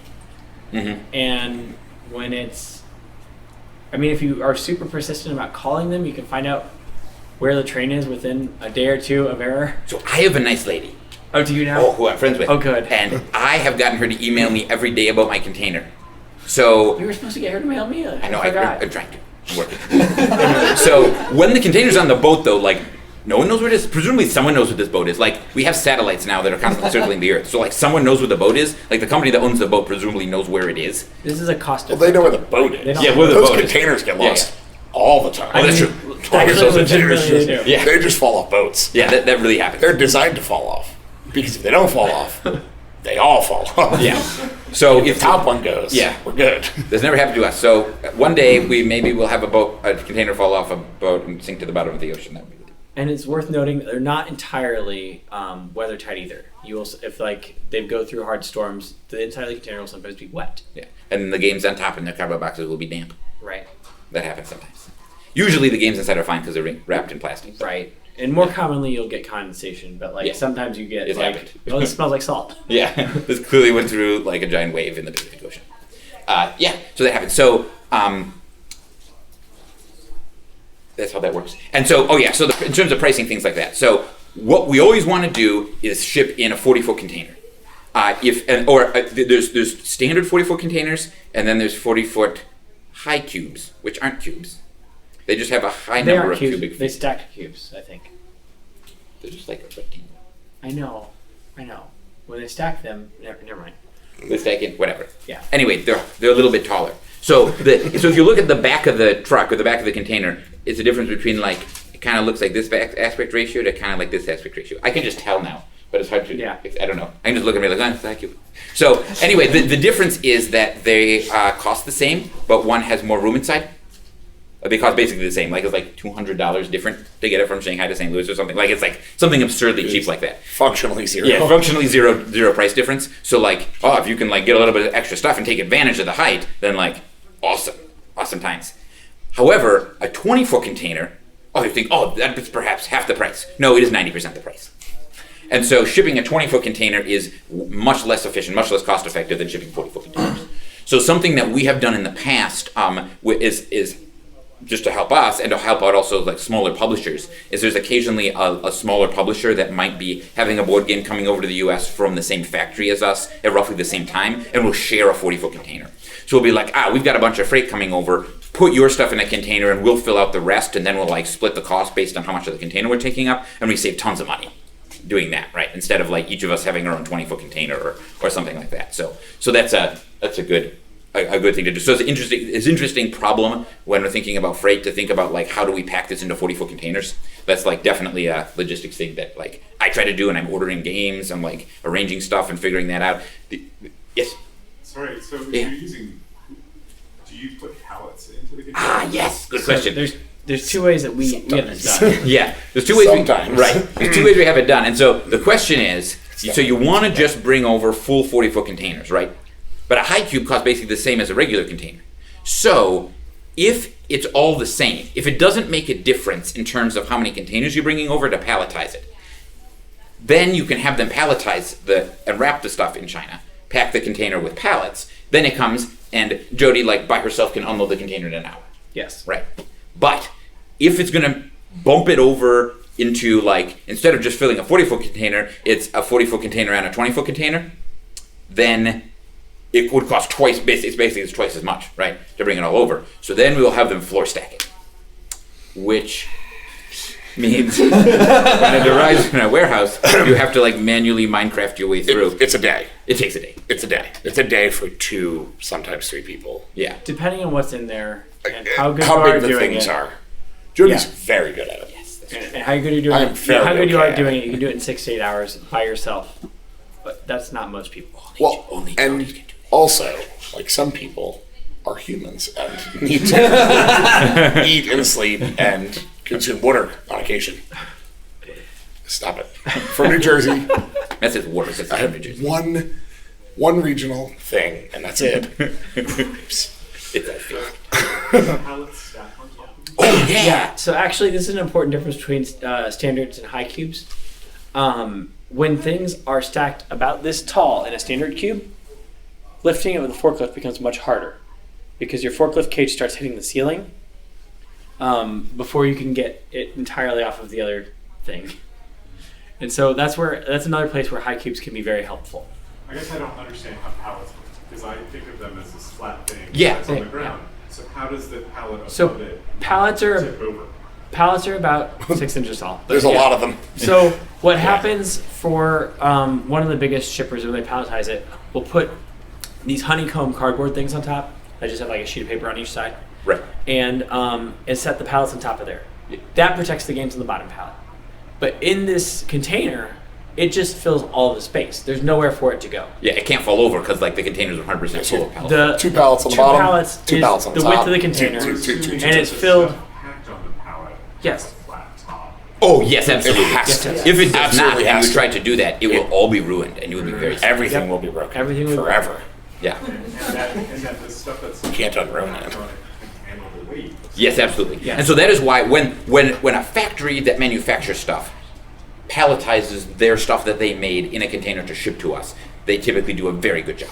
Mm-hmm. and when it's... I mean, if you are super persistent about calling them, you can find out where the train is within a day or two of error. So I have a nice lady. Oh, do you now? Oh, who I'm friends with. Oh, good. And I have gotten her to email me every day about my container. So You were supposed to get her to mail me. I know forgot. I'm trying to. I'm working. So when the container's on the boat, though, like No one knows where it is. Presumably someone knows what this boat is. Like, we have satellites now that are constantly circling the Earth. So, like, someone knows where the boat is. Like, the company that owns the boat presumably knows where it is. This is a cost. Well, they know where the boat is. Yeah, where the Those boat is. containers get Yeah, lost all the time. Oh, that's true. Actually, Those legitimately containers they just- do. Yeah. They just fall off boats. Yeah, that really happens. They're designed to fall off. Because if they don't fall off, they all fall off. Yeah. So If the top one goes, Yeah. we're good. This never happened to us. So one day we'll have a container fall off a boat and sink to the bottom of the ocean. That would be And it's worth noting that they're not entirely weather tight either. You will, if like they go through hard storms, the inside of the container will sometimes be wet. yeah. And the games on top and the cardboard boxes will be damp. Right. That happens sometimes. Usually the games inside are fine because they're wrapped in plastic. Right. And more commonly, you'll get condensation, but like Yeah. sometimes you get It's like, happened. oh, this smells like salt. Yeah. This clearly went through like a giant wave in the Pacific Ocean. Yeah. So that happens. So that's how that works. And so, so in terms of pricing, things like that. So what we always want to do is ship in a 40-foot container. There's standard 40-foot containers, and then there's 40-foot high cubes, which aren't cubes. They just have a high They number aren't of cubes. cubic They feet. stack cubes, I think. They're just like a rectangle. I know. When they stack them, never mind. They stack in, whatever. Yeah. Anyway, they're a little bit taller. So if you look at the back of the truck or the back of the container, it's a difference between like, it kind of looks like this aspect ratio to kind of like this aspect ratio. I can just tell now, but it's hard to, I don't know. I can just look at me like, thank you. So anyway, the difference is that they cost the same, but one has more room inside. They cost basically the same. Like it's like $200 different to get it from Shanghai to St. Louis or something. Like it's like something absurdly cheap like that. Functionally zero. Yeah, functionally zero price difference. So like, if you can like get a little bit of extra stuff and take advantage of the height, then like, awesome times. However, a 20-foot container, you think, that's perhaps half the price. No, it is 90% the price. And so shipping a 20-foot container is much less efficient, much less cost effective than shipping 40-foot containers. So something that we have done in the past is just to help us and to help out also like smaller publishers, is there's occasionally a smaller publisher that might be having a board game coming over to the US from the same factory as us at roughly the same time, and we'll share a 40-foot container. So we'll be like, we've got a bunch of freight coming over, put your stuff in a container and we'll fill out the rest, and then we'll like split the cost based on how much of the container we're taking up, and we save tons of money doing that, right? Instead of like each of us having our own 20-foot container or something like that. So that's a good thing to do. So it's interesting problem when we're thinking about freight to think about like how do we pack this into 40-foot containers. That's like definitely a logistics thing that like I try to do, and I'm ordering games, I'm like arranging stuff and figuring that out. Yes. Sorry, so if Yeah. you're using, do you put pallets into the container? Yes. Good question. There's two ways that we have this done. Yeah, there's two ways. Sometimes. There's two ways we have it done, and so the question is, so you want to just bring over full 40-foot containers, right? But a high cube costs basically the same as a regular container. So if it's all the same, if it doesn't make a difference in terms of how many containers you're bringing over to palletize it, then you can have them palletize and wrap the stuff in China, pack the container with pallets. Then it comes, and Jody, like by herself, can unload the container in an hour. Yes. Right. But if it's going to bump it over into like, instead of just filling a 40-foot container, it's a 40-foot container and a 20-foot container, then it would cost twice, basically it's twice as much, right, to bring it all over. So then we will have them floor stack it, which means when it arrives in a warehouse, you have to like manually Minecraft your way through. It's a day. It takes a day. It's a day. It's a day for 2, sometimes 3 people. Yeah. Depending on what's in there and how good you How are big the doing things it, are. Jody's Yeah. very good at it. and how good you're doing I am it, very how good you okay are at doing it, you can do it in 6 to 8 hours by yourself. But that's not most people. Well, Only Jody and can do that. also, like some people are humans and need to eat and sleep and consume water on occasion. Stop it. From New Jersey, That's his work. That's I not have New Jersey. one regional thing, and that's it. It's that feel. Pallets stacked on top of each Oh yeah. Yeah, so actually this is an important difference between standards and high cubes. When things are stacked about this tall in a standard cube, lifting it with a forklift becomes much harder because your forklift cage starts hitting the ceiling before you can get it entirely off of the other thing. And so that's another place where high cubes can be very helpful. I guess I don't understand how pallets work because I think of them as this flat thing Yeah. that's on the Yeah. ground. So how does the pallet above So it pallets are tip over? Pallets are about 6 inches tall. There's a lot of them. So what happens for one of the biggest shippers when they palletize it, will put these honeycomb cardboard things on top. I just have like a sheet of paper on each side. Right. And set the pallets on top of there. That protects the games on the bottom pallet. But in this container, it just fills all the space. There's nowhere for it to go. Yeah, it can't fall over because like the containers are 100% full of pallets. Two pallets on the two bottom. Pallets two is pallets on the the top. width of the container, Two. and it's filled. Packed on the pallet. Yes. Flat top. Oh yes, absolutely. It has to. If it does not, Absolutely and has you to. try to do that, it will all be ruined, and you will be very sad. Everything Yep. will be broken. Everything will be forever. Yeah. And that the stuff that's You can't unruin it. electronic can handle the weight. Yes, absolutely. Yes. And so that is why when a factory that manufactures stuff palletizes their stuff that they made in a container to ship to us, they typically do a very good job.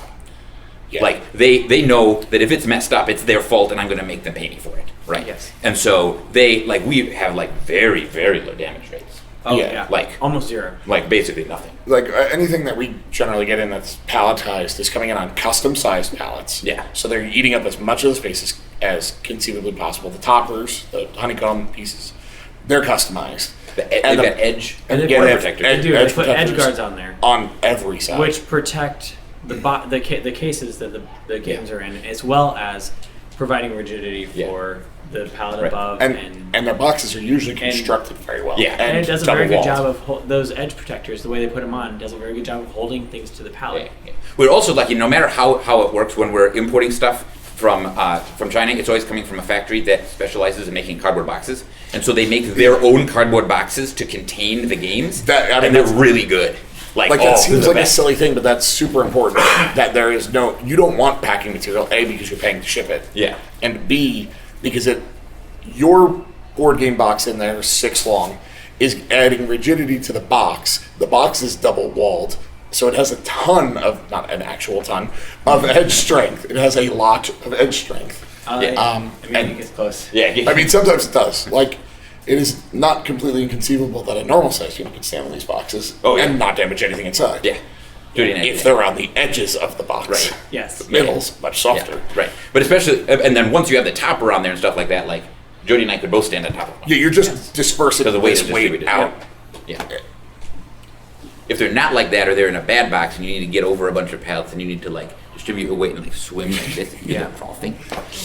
Yeah. Like they know that if it's messed up, it's their fault, and I'm going to make them pay me for it, right? Yes. And so we have like very, very low damage rates, Oh Yeah, yeah. like- almost zero. like basically nothing. Like anything that we generally get in that's palletized is coming in on custom-sized pallets. Yeah. So they're eating up as much of the space as conceivably possible. The toppers, the honeycomb pieces, they're customized. They've And got edge And they yeah, put they protectors. They do. They edge put edge protectors guards on there, on every side. which protect the cases that the games are in, as well as providing rigidity Yeah. for the pallet Right. above. and their boxes are usually constructed very well. Yeah. And it does a very good double-walled. job of those edge protectors. The way they put them on does a very good job of holding things to the pallet. Yeah. We're also lucky, no matter how it works when we're importing stuff from China, it's always coming from a factory that specializes in making cardboard boxes. And so they make their own cardboard boxes to contain the games. That- I mean, and they're that's- really good. Like That they're seems the like a best. silly thing, but that's super important. That there is you don't want packing material, A, because you're paying to ship it. Yeah. And B, because your board game box in there, 6 long, is adding rigidity to the box. The box is double walled, so it has a ton of, not an actual ton, of edge strength. It has a lot of edge strength. I and- think it's close. Yeah. I mean, sometimes it does. Like, it is not completely inconceivable that a normal size unit can stand on these boxes Oh, yeah. and not damage anything inside. Yeah. Judy and I If do they're on the edges of the box. Right. Yes. The middle's much that. softer. Yeah, right. But especially, and then once you have the topper on there and stuff like that, like Jody and I could both stand on top of them. Yeah, you're just dispersing So the weight this is weight distributed out. Yeah. If they're not like that, or they're in a bad box, and you need to get over a bunch of pallets, and you need to like distribute your weight and like swim like this, and Yeah. yeah, frothy.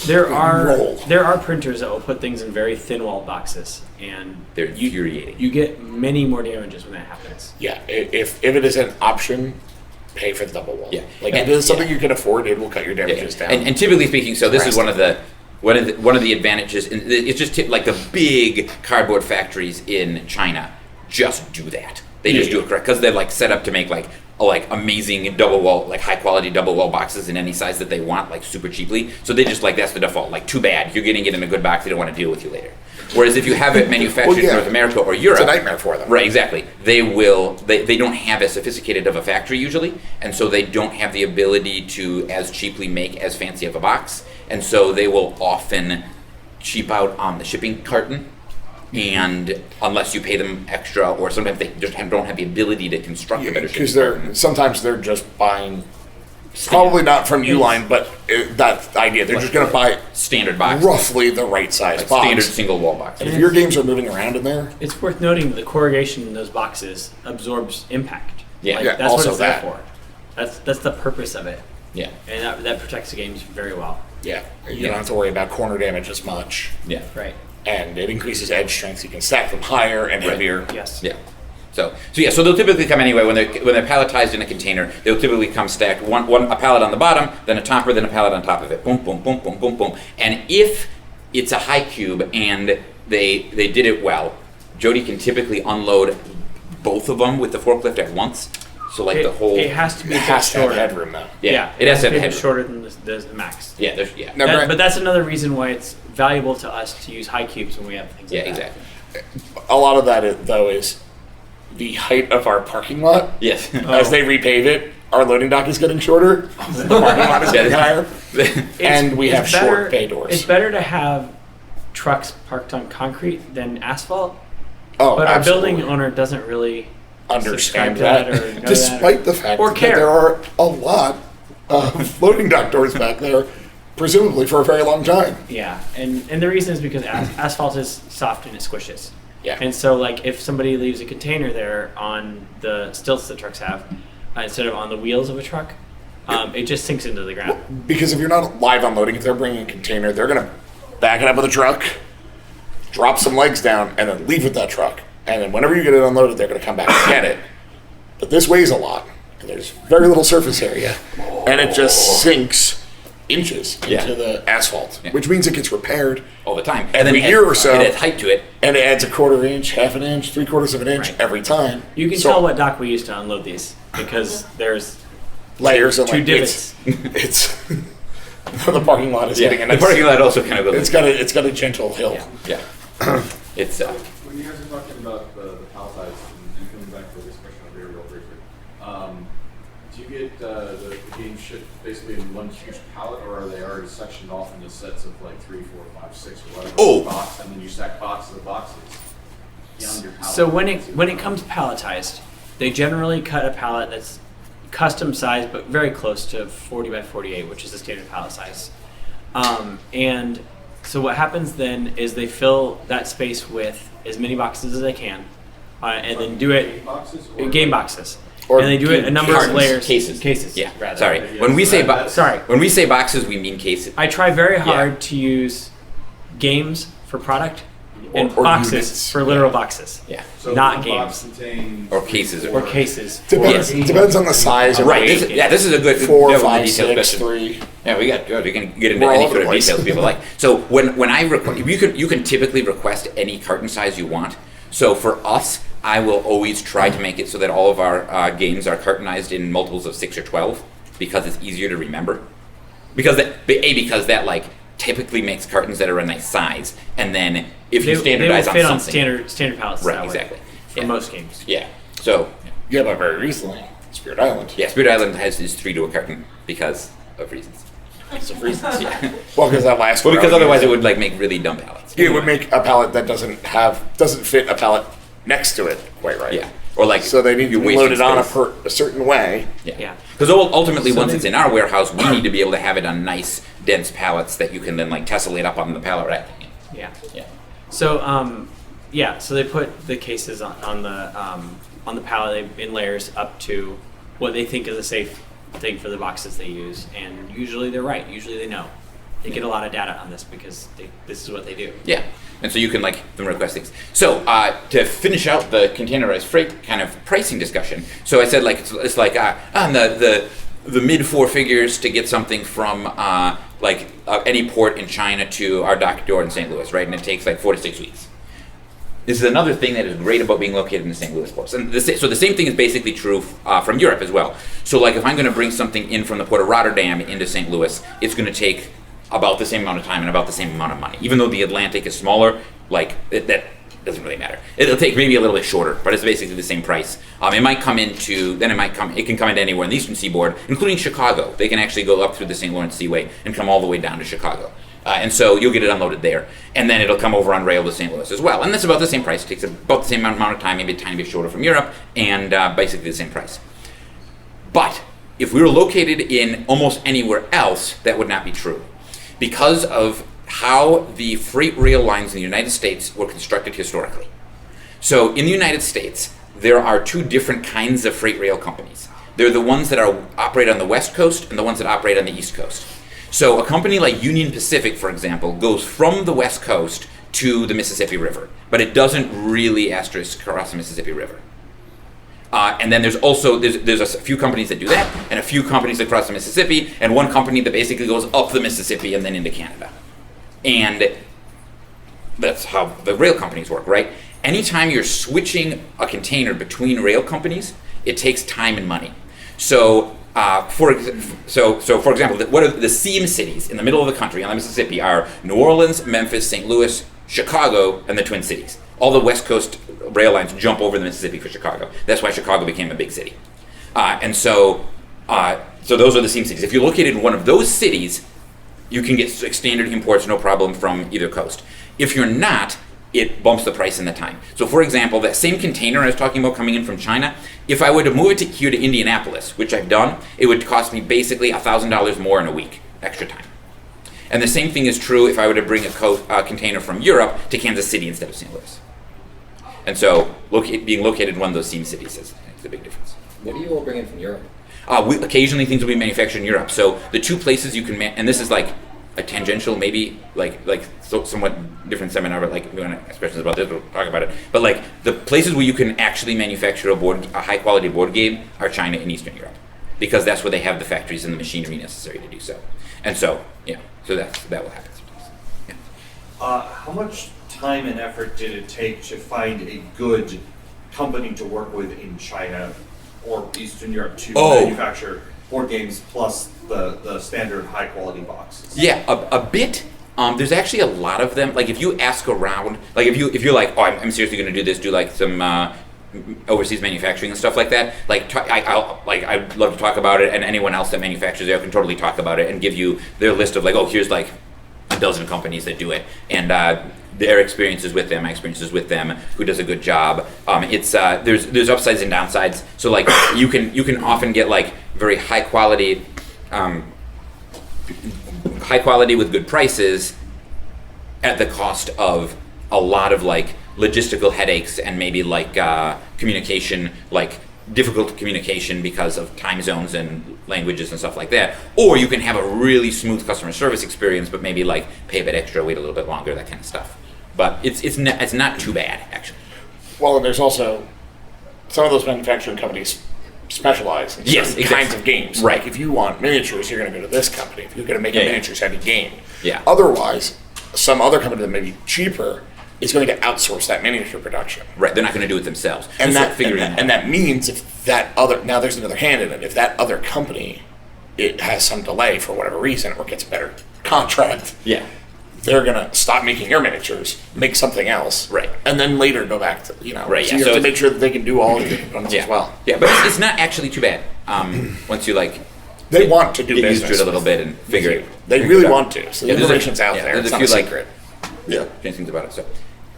There Roll. are printers that will put things in very thin walled boxes, and They're infuriating. you get many more damages when that happens. Yeah, if it is an option, pay for the double wall. Yeah. Like And- if it is something yeah. you can afford, it will cut your Yeah. damages down. And typically speaking, so this is one of the advantages. And it's just like the big cardboard factories in China just do that. They just Yeah. do it correct because they're like set up to make like amazing double wall, like high quality double wall boxes in any size that they want, like super cheaply. So they just like that's the default. Like too bad, you're getting it in a good box. They don't want to deal with you later. Whereas if you have it manufactured Well, yeah. in North America or Europe, it's a nightmare for them. Right, exactly. They don't have as sophisticated of a factory usually, and so they don't have the ability to as cheaply make as fancy of a box, and so they will often cheap out on the shipping carton, and unless you pay them extra, or sometimes they just don't have the ability to construct a better shipping Because carton. sometimes they're just buying, probably not from Uline, but that's the idea. They're just going to buy Standard box, roughly the right size like box. standard single wall box. And if your games are moving around in there, It's worth noting that the corrugation in those boxes absorbs impact. Yeah. Like, Yeah, that's also what it's there that. for. That's the purpose of it, Yeah, and that protects the games very well. yeah, you don't have to worry about corner damage as much. yeah, Right. And it increases edge strength. So you can stack them higher and Right. heavier. Yes. yeah. So they'll typically come anyway when they're palletized in a container. They'll typically come stacked a pallet on the bottom, then a topper, then a pallet on top of it. Boom, boom, boom, boom, boom, boom. And if it's a high cube and they did it well, Jody can typically unload both of them with the forklift at once. So like the whole It has to be It a bit has to have shorter. headroom though. yeah, it has to have be the a bit head. shorter than the max. Yeah, Now, That- Grant, but that's another reason why it's valuable to us to use high cubes when we have things yeah, like that. exactly. a lot of that though is the height of our parking lot. Yes. As they repave it, our loading dock is getting shorter. The parking lot is getting higher. And we have short bay doors. It's better to have trucks parked on concrete than asphalt, Oh, but our absolutely. building owner doesn't really Understand subscribe to that that. or know Despite that the fact or that care. there are a lot of loading dock doors back there presumably for a very long time. Yeah, and the reason is because asphalt is soft and it squishes. Yeah. And so, like, if somebody leaves a container there on the stilts that trucks have, instead of on the wheels of a truck, it just sinks into the ground. Because if you're not live unloading, if they're bringing a container, they're going to back it up with a truck, drop some legs down, and then leave with that truck. And then whenever you get it unloaded, they're going to come back and get it. But this weighs a lot, and there's very little surface area, and it just sinks inches into the asphalt, which means it gets repaired all the time. and then a year or so. It adds height to it. And it adds a quarter inch, half an inch, 3/4 of an inch every time. You can tell what dock we used to unload these because there's layers and two like divots. It's the parking lot is getting a The nice. parking lot also kind of goes. It's got a gentle hill. Yeah. It's When you guys are talking about the palletized and coming back to this question over here real briefly, do you get the game shipped basically in one huge pallet, or are they already sectioned off into sets of like 3, 4, 5, 6, or whatever box, and then you stack boxes of boxes beyond your pallet? So when it comes palletized, they generally cut a pallet that's custom sized but very close to 40 by 48, which is the standard pallet size. And so what happens then is they fill that space with as many boxes as they can, and then do it boxes game boxes. Or And they do it a number cartons, of layers. cases. Yeah. rather. Sorry. Yeah, When we say Sorry. when we say boxes, we mean cases. I try very hard to use games for product and Or boxes units. for literal boxes. Yeah. So not one box games. contains Or cases. Or cases. Depends on the size and Right. weight. This is a good 4, devil in the 5, details 6, question. 3. Yeah, we can get into We're all any over sort the of place. details people like. So when I request, you can typically request any carton size you want. So for us, I will always try to make it so that all of our games are cartonized in multiples of 6 or 12 because it's easier to remember. Because that like typically makes cartons that are a nice size, and then if you standardize they will fit on on something, standard pallets. right? that way Exactly. For most games. Yeah. So Yeah, but very recently, Spirit Island. yeah, Spirit Island is 3 to a carton because of reasons. Some reasons. Yeah. Well, because that last Well, one. because otherwise it would like make really dumb pallets. It would make a pallet that doesn't fit a pallet next to it quite right. Yeah. Or like So they need to you're be wasting loaded on space. a certain way. Yeah. Because ultimately, So once they- it's in our warehouse, we need to be able to have it on nice, dense pallets that you can then like tessellate up on the pallet rack. Yeah. Yeah. So so they put the cases on the pallet in layers up to what they think is a safe thing for the boxes they use, and usually they're right. Usually they know. They get a lot of data on this because this is what they do. Yeah. And so you can like then request things. So to finish out the containerized freight kind of pricing discussion, so I said like it's like on the mid 4 figures to get something from any port in China to our dock door in St. Louis, right? And it takes like 4 to 6 weeks. This is another thing that is great about being located in the St. Louis ports. And so the same thing is basically true from Europe as well. So like if I'm going to bring something in from the port of Rotterdam into St. Louis, it's going to take about the same amount of time and about the same amount of money. Even though the Atlantic is smaller, that doesn't really matter. It'll take maybe a little bit shorter, but it's basically the same price. It can come into anywhere in the Eastern Seaboard, including Chicago. They can actually go up through the St. Lawrence Seaway and come all the way down to Chicago. And so you'll get it unloaded there, and then it'll come over on rail to St. Louis as well. And that's about the same price. It takes about the same amount of time, maybe a tiny bit shorter from Europe, and basically the same price. But if we were located in almost anywhere else, that would not be true. Because of how the freight rail lines in the United States were constructed historically. So in the United States, there are 2 different kinds of freight rail companies. They're the ones that operate on the West Coast and the ones that operate on the East Coast. So a company like Union Pacific, for example, goes from the West Coast to the Mississippi River, but it doesn't really cross the Mississippi River. And then there's a few companies that do that, and a few companies that cross the Mississippi, and one company that basically goes up the Mississippi and then into Canada. And that's how the rail companies work, right? Anytime you're switching a container between rail companies, it takes time and money. So, for example, what are the seam cities in the middle of the country on the Mississippi are New Orleans, Memphis, St. Louis, Chicago, and the Twin Cities. All the West Coast rail lines jump over the Mississippi for Chicago. That's why Chicago became a big city. So those are the seam cities. If you're located in one of those cities, you can get standard imports, no problem, from either coast. If you're not, it bumps the price and the time. So for example, that same container I was talking about coming in from China, if I were to move it here to Indianapolis, which I've done, it would cost me basically $1,000 more in a week, extra time. And the same thing is true if I were to bring a container from Europe to Kansas City instead of St. Louis. And so being located in one of those same cities is a big difference. What do you all bring in from Europe? Occasionally things will be manufactured in Europe. So the two places you can, and this is like a tangential, maybe somewhat different seminar, but like if you want to ask questions about this, we'll talk about it. But like the places where you can actually manufacture a high quality board game are China and Eastern Europe, because that's where they have the factories and the machinery necessary to do so. And so, so that will happen sometimes. Yeah. How much time and effort did it take to find a good company to work with in China or Eastern Europe to manufacture board games plus the standard high quality boxes? Yeah, a bit. There's actually a lot of them. Like if you ask around, like if you're like, oh, I'm seriously going to do this, do like some overseas manufacturing and stuff like that. Like I'd love to talk about it, and anyone else that manufactures there can totally talk about it and give you their list of like, oh, here's like a dozen companies that do it, and their experiences with them, my experiences with them, who does a good job. It's there's upsides and downsides. So like you can often get like very high quality with good prices at the cost of a lot of like logistical headaches and maybe like communication, like difficult communication because of time zones and languages and stuff like that. Or you can have a really smooth customer service experience, but maybe like pay a bit extra, wait a little bit longer, that kind of stuff. But it's not too bad actually. Well, and there's also some of those manufacturing companies specialize in certain kinds of games. Right. Like if you want miniatures, you're going to go to this company. If you're going to make a miniatures heavy game. Yeah. Otherwise, some other company that may be cheaper is going to outsource that miniature production. Right. They're not going to do it themselves. And And that means if that other, now there's another hand in it, if that other company, it has some delay for whatever reason or gets a better contract. Yeah. They're going to stop making your miniatures, make something else. Right. And then later go back to, Right, so yeah. you So have to make sure that they can do all of the components Yeah. as well. Yeah, but it's not actually too bad. Once you like They want to do get used business. to it a little bit and figure it. They figure really it out. want to. So the there's a- information's out yeah, there. there's It's a not a few, like- secret. Yeah, things about it. So,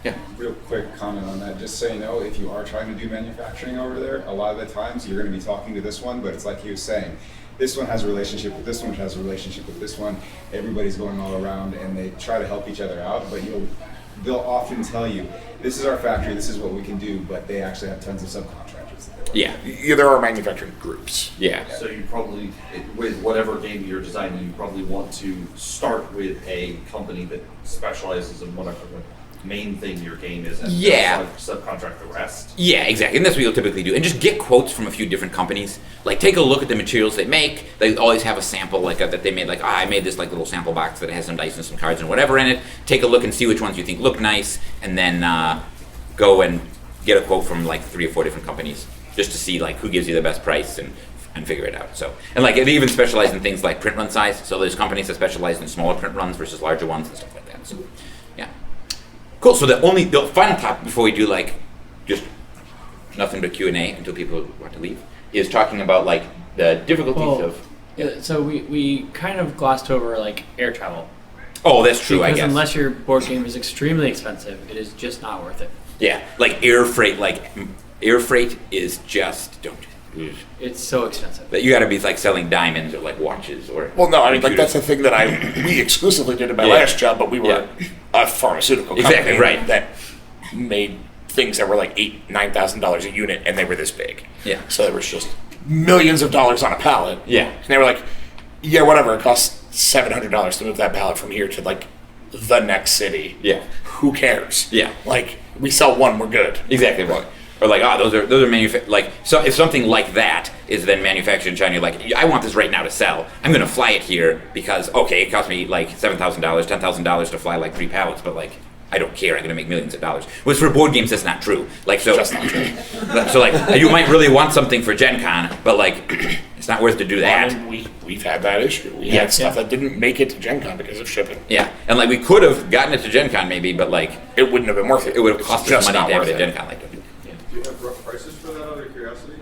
yeah. Real quick comment on that, just so you know, if you are trying to do manufacturing over there, a lot of the times you're going to be talking to this one, but it's like he was saying, this one has a relationship with this one, which has a relationship with this one. Everybody's going all around and they try to help each other out, but they'll often tell you, this is our factory, this is what we can do, but they actually have tons of subcontractors that they work Yeah. Yeah, there are manufacturing groups. Yeah. So you probably, with whatever game you're designing, you probably want to start with a company that specializes in whatever the main thing your game is, and Yeah. subcontract the rest. Yeah, exactly. And that's what you'll typically do. And just get quotes from a few different companies. Like, take a look at the materials they make. They always have a sample, like, that they made, like, I made this, like, little sample box that has some dice and some cards and whatever in it. Take a look and see which ones you think look nice, and then go and get a quote from, like, 3 or 4 different companies just to see, like, who gives you the best price and figure it out. So, and, like, they even specialize in things like print run size. So there's companies that specialize in smaller print runs versus larger ones and stuff like that. So, yeah. Cool. So the final topic before we do like just nothing but Q&A until people want to leave is talking about like the difficulties of. Yeah, so we kind of glossed over like air travel. Oh, that's true. Because I guess. unless your board game is extremely expensive, it is just not worth it. Yeah, like air freight. Like air freight is just don't. It's so expensive. That you got to be like selling diamonds or like watches or. Well, no, I mean, like computers. that's the thing that we exclusively did in my Yeah. last job, but we were a pharmaceutical company Exactly, right. that made things that were like $8,000-9,000 a unit, and they were this big. Yeah. So there was just millions of dollars on a pallet. Yeah. And they were like, yeah, whatever. It costs $700 to move that pallet from here to like the next city. Yeah. Who cares? Yeah. Like we sell one, we're good. Exactly right. Or like, those are like, so if something like that is then manufactured in China, you're like, I want this right now to sell. I'm going to fly it here because, okay, it cost me like $7,000, $10,000 to fly like 3 pallets, but like, I don't care. I'm going to make millions of dollars. Whereas for board games, that's not true. Like, so, Just not true. so like, you might really want something for Gen Con, but like, it's not worth to do that. I mean, we've had that issue. We Yeah. had stuff that didn't make it to Gen Con because of shipping. Yeah. And like, we could have gotten it to Gen Con maybe, but like, It wouldn't have been worth it. it would have cost us Just money not to have it worth at it. Gen Con. Like, Do you have rough prices for that out of curiosity?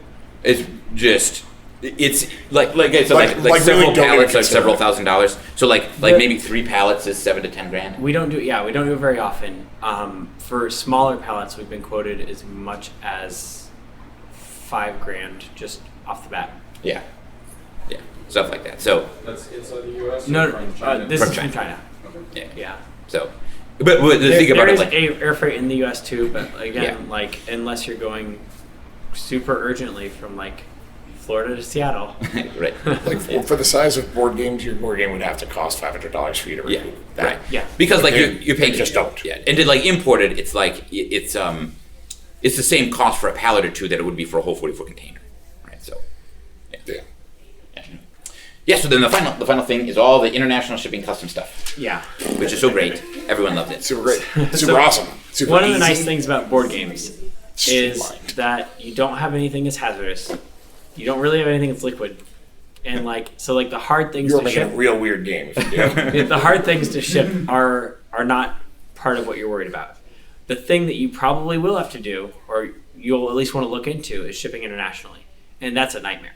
it's just it's like I said, Like like several really don't even pallets are consider several it. $1,000s. So like The- maybe 3 pallets is $7 to $10 grand. We don't do it very often. For smaller pallets, we've been quoted as much as $5 grand just off the bat. Yeah. Yeah, stuff like that. So That's inside the U.S. No, or from China? this From is from China. China. yeah, Yeah. so but the thing about There it is like air freight in the U.S. too, but again, Yeah. like unless you're going super urgently from like Florida to Seattle. right. Like for the size of board games, your board game would have to cost $500 for you to recoup that. Right. Yeah. Because like They- you're paying they just don't. Yeah. And to like import it, it's like it's the same cost for a pallet or two that it would be for a whole 40-foot container. Right. So Yeah. yeah, so then the final thing is all the international shipping custom stuff, Yeah. which is so great. Everyone loves it. Super great. Super awesome. Super One of the easy. nice things about board games is Streamlined. that you don't have anything that's hazardous. You don't really have anything that's liquid. And like so like the hard things You're to making ship a real weird game if you do. the hard things to ship are not part of what you're worried about. The thing that you probably will have to do, or you'll at least want to look into, is shipping internationally. And that's a nightmare.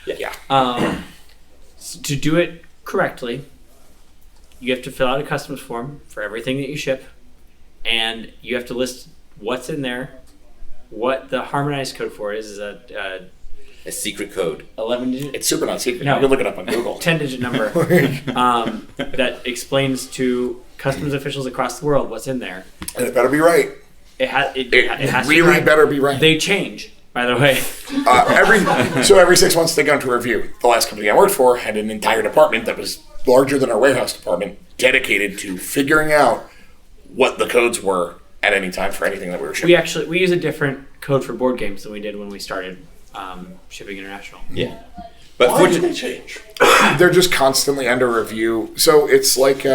Yeah. To do it correctly, you have to fill out a customs form for everything that you ship, and you have to list what's in there. What the harmonized code for is a A secret code. 11 digit, It's super not secret. No. You can look it up on Google. 10 digit number that explains to customs officials across the world what's in there. And it better be right. It has to be really right. better be right. They change, by the way. Every 6 months they go into review. The last company I worked for had an entire department that was larger than our warehouse department dedicated to figuring out what the codes were at any time for anything that we were shipping. We use a different code for board games than we did when we started shipping international. Yeah. But Why did they change? They're just constantly under review. So it's like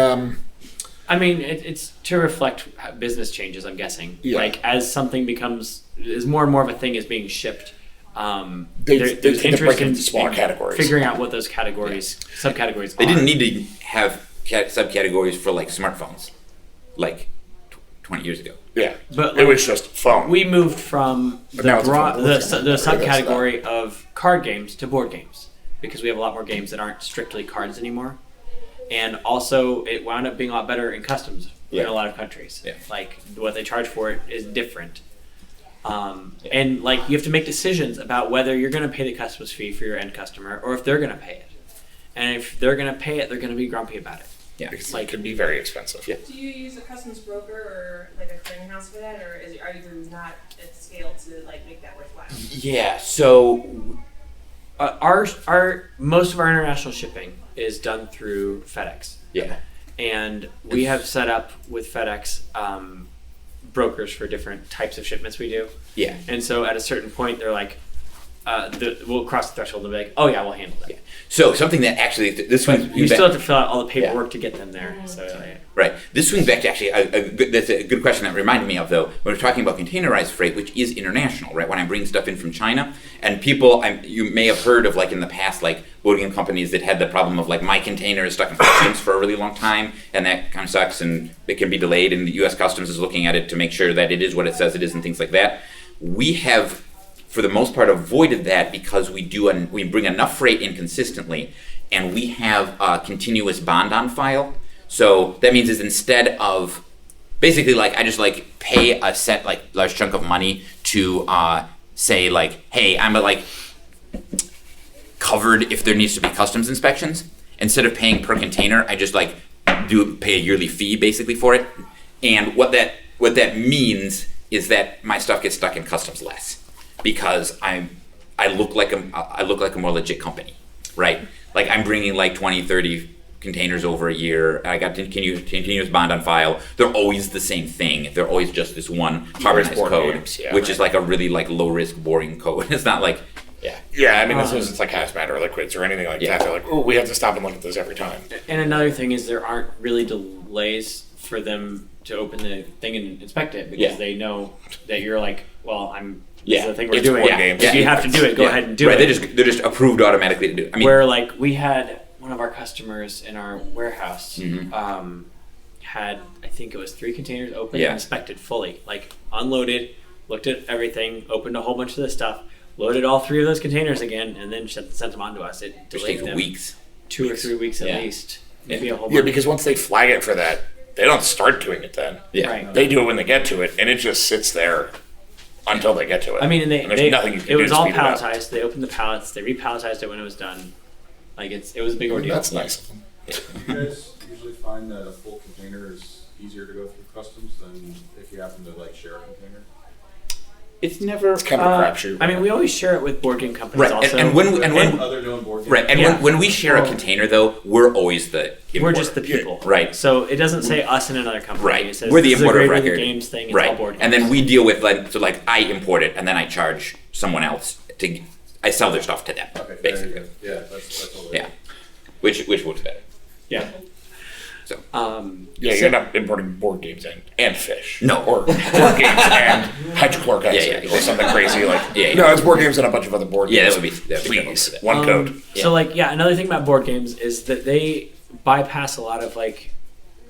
I mean, it's to reflect business changes, I'm guessing. Yeah. Like, as something as more and more of a thing is being shipped, They there's tend to interest break it in into smaller categories. figuring out what those categories, subcategories they are. didn't need to have subcategories for like smartphones, like 20 years ago. Yeah, But, it like, was just phone. We moved from the, now it's a broad, phone the, board su- game. the Right, that's subcategory of card games to board games because we have a lot more games that aren't strictly cards anymore. And also, it wound up being a lot better in customs in a lot of countries. Yeah. Like, what they charge for it is different. And, like, you have to make decisions about whether you're going to pay the customs fee for your end customer or if they're going to pay it. And if they're going to pay it, they're going to be grumpy about it. Yeah. Because it could be very expensive. Yeah. Do you use a customs broker or like a clearinghouse for that, or are you not at scale to like make that worthwhile? Yeah. So Our most of our international shipping is done through FedEx. yeah. And we have set up with FedEx brokers for different types of shipments we do. Yeah. And so at a certain point, they're like, we'll cross the threshold and be like, oh yeah, we'll handle that. Yeah. So something that actually this one You still have to fill out all the paperwork to get them there. So Right. This swings back to actually that's a good question that reminded me of, though, when we're talking about containerized freight, which is international, right? When I bring stuff in from China, and people, you may have heard of, like, in the past, like, board game companies that had the problem of, like, my container is stuck in customs for a really long time, and that kind of sucks, and it can be delayed, and the U.S. Customs is looking at it to make sure that it is what it says it is and things like that. We have, for the most part, avoided that because we bring enough freight in consistently, and we have a continuous bond on file. So that means is instead of basically like I just like pay a set like large chunk of money to say like, hey, I'm like covered if there needs to be customs inspections. Instead of paying per container, I just like pay a yearly fee basically for it. And what that means is that my stuff gets stuck in customs less because I look like a more legit company, right? Like I'm bringing like 20, 30 containers over a year. I got continuous bond on file. They're always the same thing. They're always just this one harmonized board code, games, yeah. which is like a really like low risk, boring code. It's not like, Yeah, I mean, it's like hazmat or liquids or anything like that. They're like, oh, we have to stop and look at this every time. And another thing is there aren't really delays for them to open the thing and inspect it because they know that you're like, well, this is the thing we're It's doing. board games. If you have to do it, go ahead and do right, it. They're just approved automatically to do it. I mean, Where like we had one of our customers in our warehouse had, I think it was 3 containers open and inspected fully, like unloaded, looked at everything, opened a whole bunch of the stuff, loaded all 3 of those containers again, and then sent them on to us. It which delayed takes them weeks. 2 or 3 weeks at Yeah. least, maybe a whole Yeah, month. because once they flag it for that, they don't start doing it then. Yeah. Right. They do it when they get to it, and it just sits there until they get to it. I mean, and there's nothing you can it do was to all speed it up. palletized. They opened the pallets. They repalletized it when it was done. Like it was a big ordeal. That's nice of them. Do you guys usually find that a full container is easier to go through customs than if you happen to like share a container? It's never It's kind of a crapshoot. I mean, we always share it with board game companies. right. Also, And when Other known board games? right, and Yeah. when we share a container though, we're always the importer. we're just the people, Right. So it doesn't say us and another company. Right. It says We're the this is a importer of Greater record. Games thing. It's all Right. board games. And then we deal with I import it and then I charge someone else I sell their stuff to them, Okay, basically. very good. Yeah, that's totally Yeah. Which works better. yeah. So Yeah, you end up importing board games and fish. No. Or board games and hydrochloric acid Yeah. or something crazy like. Yeah. No, it's board games and a bunch of other board Yeah, games. that would be Please, good. one code. Yeah. So another thing about board games is that they bypass a lot of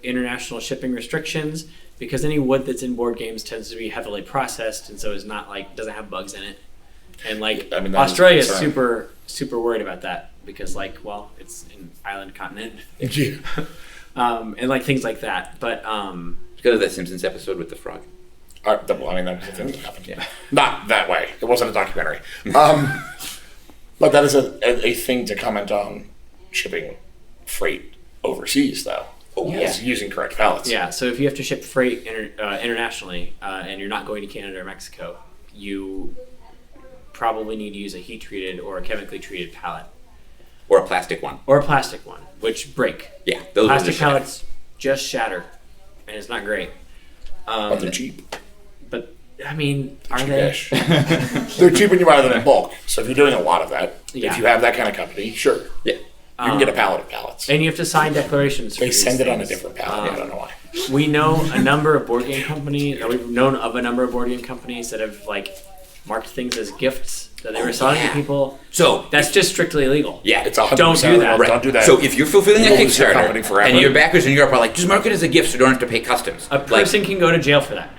international shipping restrictions because any wood that's in board games tends to be heavily processed and so is not doesn't have bugs in it. And I mean, that is Australia is a concern. super worried about that because it's an island continent. Yeah. And things like that. But Because of that Simpsons episode with the frog. That was the thing that happened. Yeah. Not that way. It wasn't a documentary. But that is a thing to comment on shipping freight overseas, though. Oh, Is using correct pallets. yeah, so if you have to ship freight internationally and you're not going to Canada or Mexico, you probably need to use a heat treated or a chemically treated pallet Or a plastic one. or a plastic one, which break. Yeah. Those Plastic are the pallets just shatter, and it's not great. But they're cheap. But I mean, are they? Cheap-ish. They're cheap when you buy them in bulk. So if you're doing a lot of that, Yeah. if you have that kind of company, sure. Yeah. You can get a pallet of pallets. And you have to sign declarations. For They these send it on a things. different pallet. I don't know why. We know a number of board game companies, or we've known of a number of board game companies that have marked things as gifts that they were selling yeah. to people. So That's just strictly illegal. yeah. It's 100% Don't do that. illegal. Don't do that. So if you're fulfilling a You will lose your company Kickstarter forever. and your backers in Europe are like, just mark it as a gift so you don't have to pay customs. A person can go to jail for that.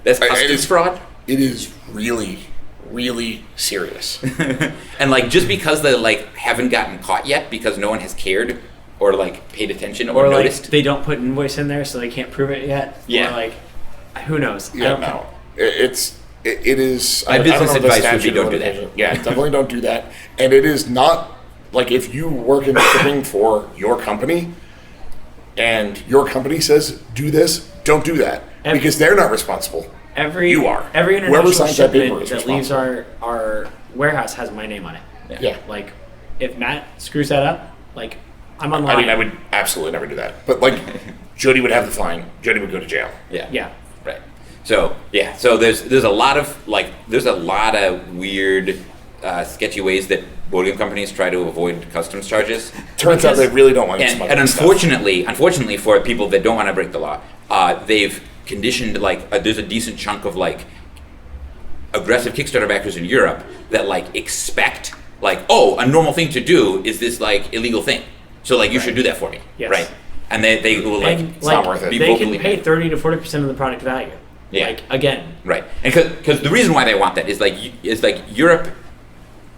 That's It customs is- fraud. It is really, really serious. And just because they haven't gotten caught yet because no one has cared or paid attention or, Or noticed. they don't put invoice in there, so they can't prove it yet. Yeah. Or who knows? I Yeah, don't no. It is. My I don't business know the advice would be statute don't or do what that. it is. Yeah, definitely don't do that. And it is not if you work in shipping for your company and your company says do this, don't do that because they're not responsible. You are. Every Whoever international signs that paper shipment is that leaves responsible. our warehouse has my name on it. Yeah. If Matt screws that up, I'm on the I line. mean, I would absolutely never do that. But Jody would have the fine. Jody would go to jail. Yeah. Yeah. Right. So yeah. So there's a lot of weird, sketchy ways that board game companies try to avoid customs charges. Turns out they really don't want to And smuggle stuff. unfortunately for people that don't want to break the law, they've conditioned there's a decent chunk of aggressive Kickstarter backers in Europe that expect a normal thing to do is this illegal thing. So you should do that for me. Yes. Right. And they will And, it's not worth it. be They can vocally pay 30 to 40% of the product value. Yeah. Again. Right, and because the reason why they want that is Europe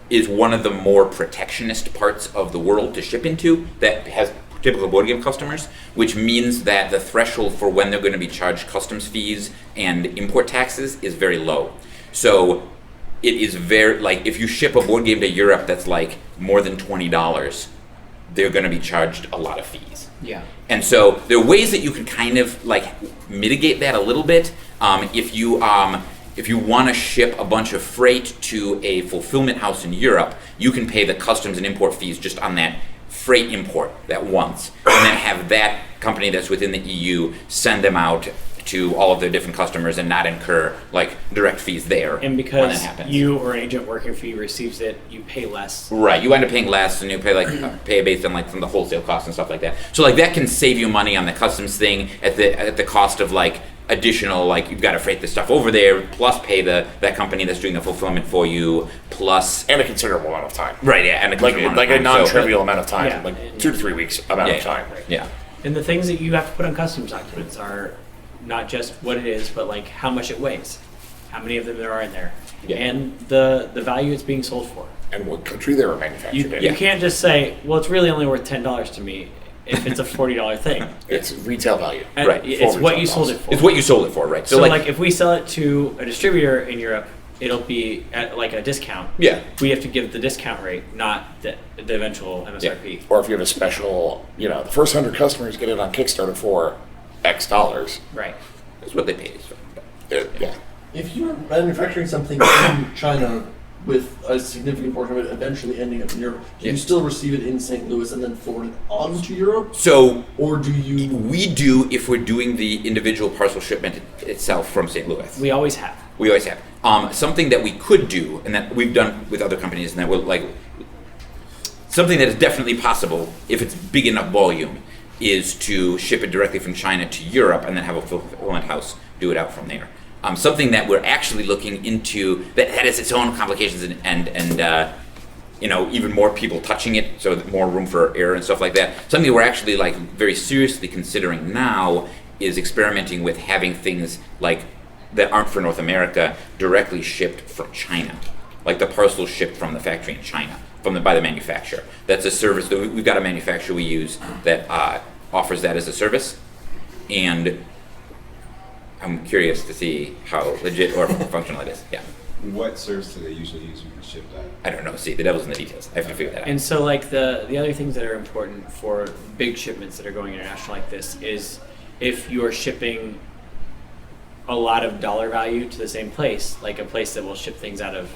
is one of the more protectionist parts of the world to ship into that has typical board game customers, which means that the threshold for when they're going to be charged customs fees and import taxes is very low. So it is very if you ship a board game to Europe that's more than $20, they're going to be charged a lot of fees. Yeah. And so there are ways that you can kind of mitigate that a little bit. If you want to ship a bunch of freight to a fulfillment house in Europe, you can pay the customs and import fees just on that freight import that once, and then have that company that's within the EU send them out to all of their different customers and not incur direct fees there. And when that because happens. you or an agent working for you receives it, you pay less. Right, you end up paying less, and you pay pay based on from the wholesale cost and stuff like that. So that can save you money on the customs thing at the cost of additional you've got to freight the stuff over there, plus pay that company that's doing the fulfillment for you, plus And a considerable amount of time. right, yeah, and A non-trivial amount of time, Yeah. 2 to 3 weeks amount of time. Yeah. And the things that you have to put on customs documents are not just what it is, but how much it weighs, how many of them there are in there, Yeah. and the value it's being sold for. And what country they were manufactured in. You can't just say, well, it's really only worth $10 to me. if it's a $40 thing. It's retail value. And Right. it's Full what you retail sold cost. it for. It's what you sold it for, right? So like if we sell it to a distributor in Europe, it'll be at like a discount. Yeah. We have to give the discount rate, not the eventual MSRP. Or if you have a special, the first 100 customers get it on Kickstarter for X dollars. Right. That's what they paid. So. Yeah. If you're manufacturing something in China with a significant portion of it eventually ending up in Europe, do you still receive it in St. Louis and then forward it on to Europe? So Or do you... we do if we're doing the individual parcel shipment itself from St. Louis. We always have. We always have. Something that we could do, and that we've done with other companies, and that will something that is definitely possible if it's big enough volume, is to ship it directly from China to Europe and then have a fulfillment house do it out from there. Something that we're actually looking into that has its own complications and even more people touching it, so more room for error and stuff like that. Something we're actually very seriously considering now is experimenting with having things that aren't for North America directly shipped from China, like the parcels shipped from the factory in China, by the manufacturer. That's a service that we've got a manufacturer we use that offers that as a service, and I'm curious to see how legit or functional it is. Yeah, What service do they usually use when you ship that? I don't know. See, the devil's in the details. I have to figure that out. And so the other things that are important for big shipments that are going international like this is if you're shipping a lot of dollar value to the same place, like a place that will ship things out of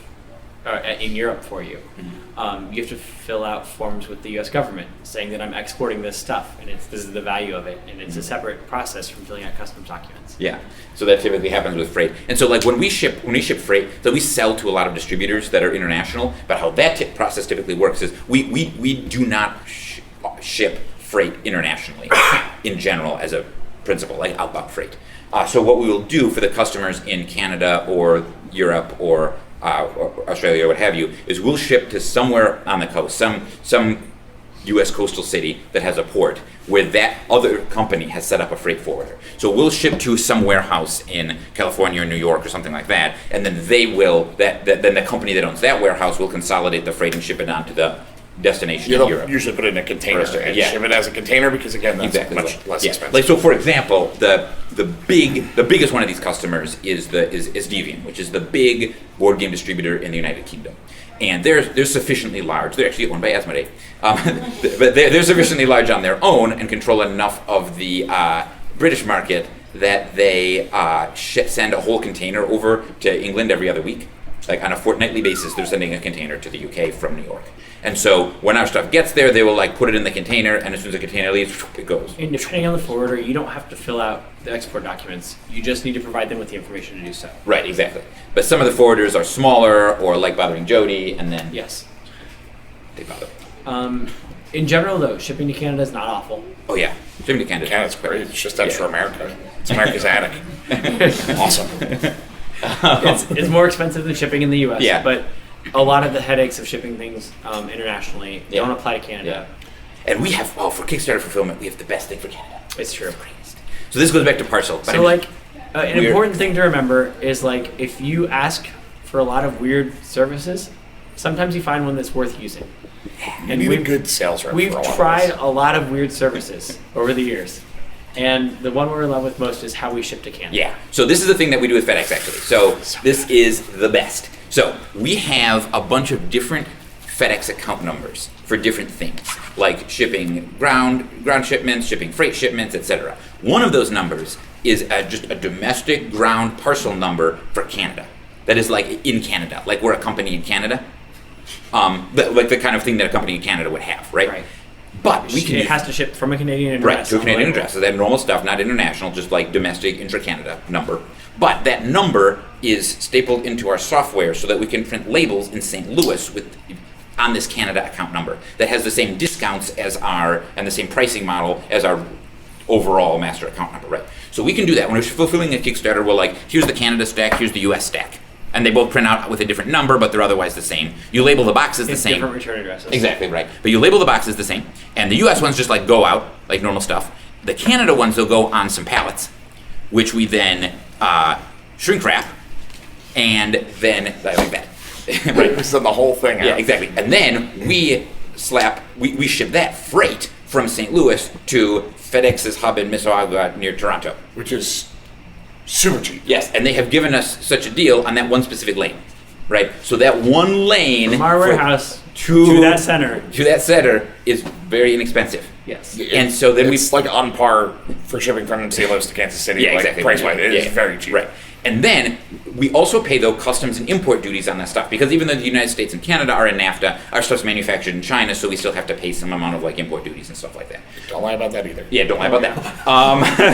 in Europe for you, you have to fill out forms with the U.S. government saying that I'm exporting this stuff and this is the value of it, and it's a separate process from filling out customs documents. Yeah, so that typically happens with freight. And so when we ship freight, so we sell to a lot of distributors that are international, but how that process typically works is we do not ship freight internationally in general as a principle, like outbound freight. So what we will do for the customers in Canada or Europe or Australia or what have you, is we'll ship to somewhere on the coast, some U.S. coastal city that has a port where that other company has set up a freight forwarder. So we'll ship to some warehouse in California or New York or something like that, and then then the company that owns that warehouse will consolidate the freight and ship it on to the destination in You'll Europe. usually put it in a container Or- and yeah. ship it as a container because, again, that's Exactly much right. less Yeah. expensive. So for example, the biggest one of these customers is Deviant, which is the big board game distributor in the United Kingdom. And they're sufficiently large. They're actually owned by Asmodee, but they're sufficiently large on their own and control enough of the British market that they send a whole container over to England every other week. Like on a fortnightly basis, they're sending a container to the UK from New York. And so when our stuff gets there, they will put it in the container, and as soon as the container leaves, it goes. And depending on the forwarder, you don't have to fill out the export documents. You just need to provide them with the information to do so. Right, exactly. But some of the forwarders are smaller or like bothering Jody, and then Yes. they bother. In general, though, shipping to Canada is not awful. Oh yeah, shipping to Canada. Canada's great. It's just extra Yeah. America. It's America's attic. Awesome. It's more expensive than shipping in the U.S. Yeah. But a lot of the headaches of shipping things internationally don't apply to Canada. Yeah. And we have, for Kickstarter fulfillment, we have the best thing for Canada. It's true. So this goes back to parcel. But So I'm just- an weird. important thing to remember is if you ask for a lot of weird services, sometimes you find one that's worth using. You need a good sales rep We've for a lot of tried this. a lot of weird services over the years. And the one we're in love with most is how we ship to Canada. Yeah. So this is the thing that we do with FedEx actually. So this is the best. So we have a bunch of different FedEx account numbers for different things, like shipping ground shipments, shipping freight shipments, etc. One of those numbers is just a domestic ground parcel number for Canada. That is in Canada, like we're a company in Canada. The kind of thing that a company in Canada would have, right? Right. But we can It has to ship from a Canadian Right, address. to a Canadian label. address. So that normal stuff, not international, just like domestic intra-Canada number. But that number is stapled into our software so that we can print labels in St. Louis on this Canada account number that has the same discounts and the same pricing model as our overall master account number, right? So we can do that. When we're fulfilling a Kickstarter, we're here's the Canada stack, here's the US stack. And they both print out with a different number, but they're otherwise the same. You label the boxes the It's same. different return addresses. Exactly right. But you label the boxes the same. And the US ones just go out, like normal stuff. The Canada ones, they'll go on some pallets, which we then shrink wrap, and then, like that. Right. This is the whole thing. Yeah, exactly. And then we ship that freight from St. Louis to FedEx's hub in Mississauga near Toronto. Which is super cheap. Yes, and they have given us such a deal on that one specific lane, right? So that one lane From our for- warehouse to that center. to that center is very inexpensive. Yes. And so then it's like on par for shipping from St. Louis to Kansas City. Yeah, like exactly. Price-wise, it is Yeah. very cheap. Right. And then we also pay, though, customs and import duties on that stuff, because even though the United States and Canada are in NAFTA, our stuff's manufactured in China, so we still have to pay some amount of like import duties and stuff like that. Don't lie about that either. Yeah, don't lie about that.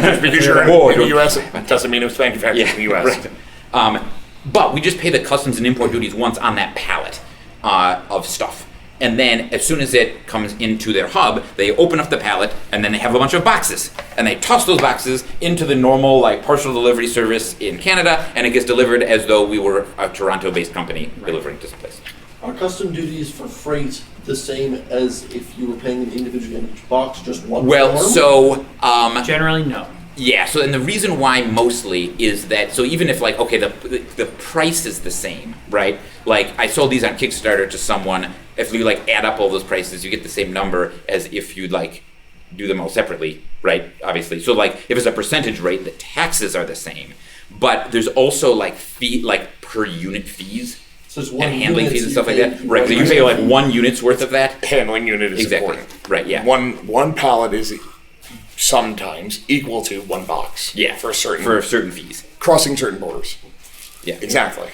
Just because you're Whoa, in the don't- U.S. it doesn't mean it's manufactured in the U.S. right. But we just pay the customs and import duties once on that pallet of stuff. And then as soon as it comes into their hub, they open up the pallet, and then they have a bunch of boxes. And they toss those boxes into the normal like parcel delivery service in Canada, and it gets delivered as though we were a Toronto-based company delivering to some place. Are custom duties for freight the same as if you were paying an individual in each box, just one Well, form? so Generally, no. yeah, so and the reason why mostly is that, so even if like, okay, the price is the same, right? Like I sold these on Kickstarter to someone, if you like add up all those prices, you get the same number as if you like do them all separately, right? Obviously. So like if it's a percentage rate, the taxes are the same. But there's also like fee, like per unit fees So it's one and handling unit fees and you stuff like pay- that. Right, so you pay like 1 unit's worth of that. Handling unit is Exactly. important. Right, yeah. One pallet is sometimes equal to one box. Yeah. For certain fees. crossing certain borders. Yeah. Exactly.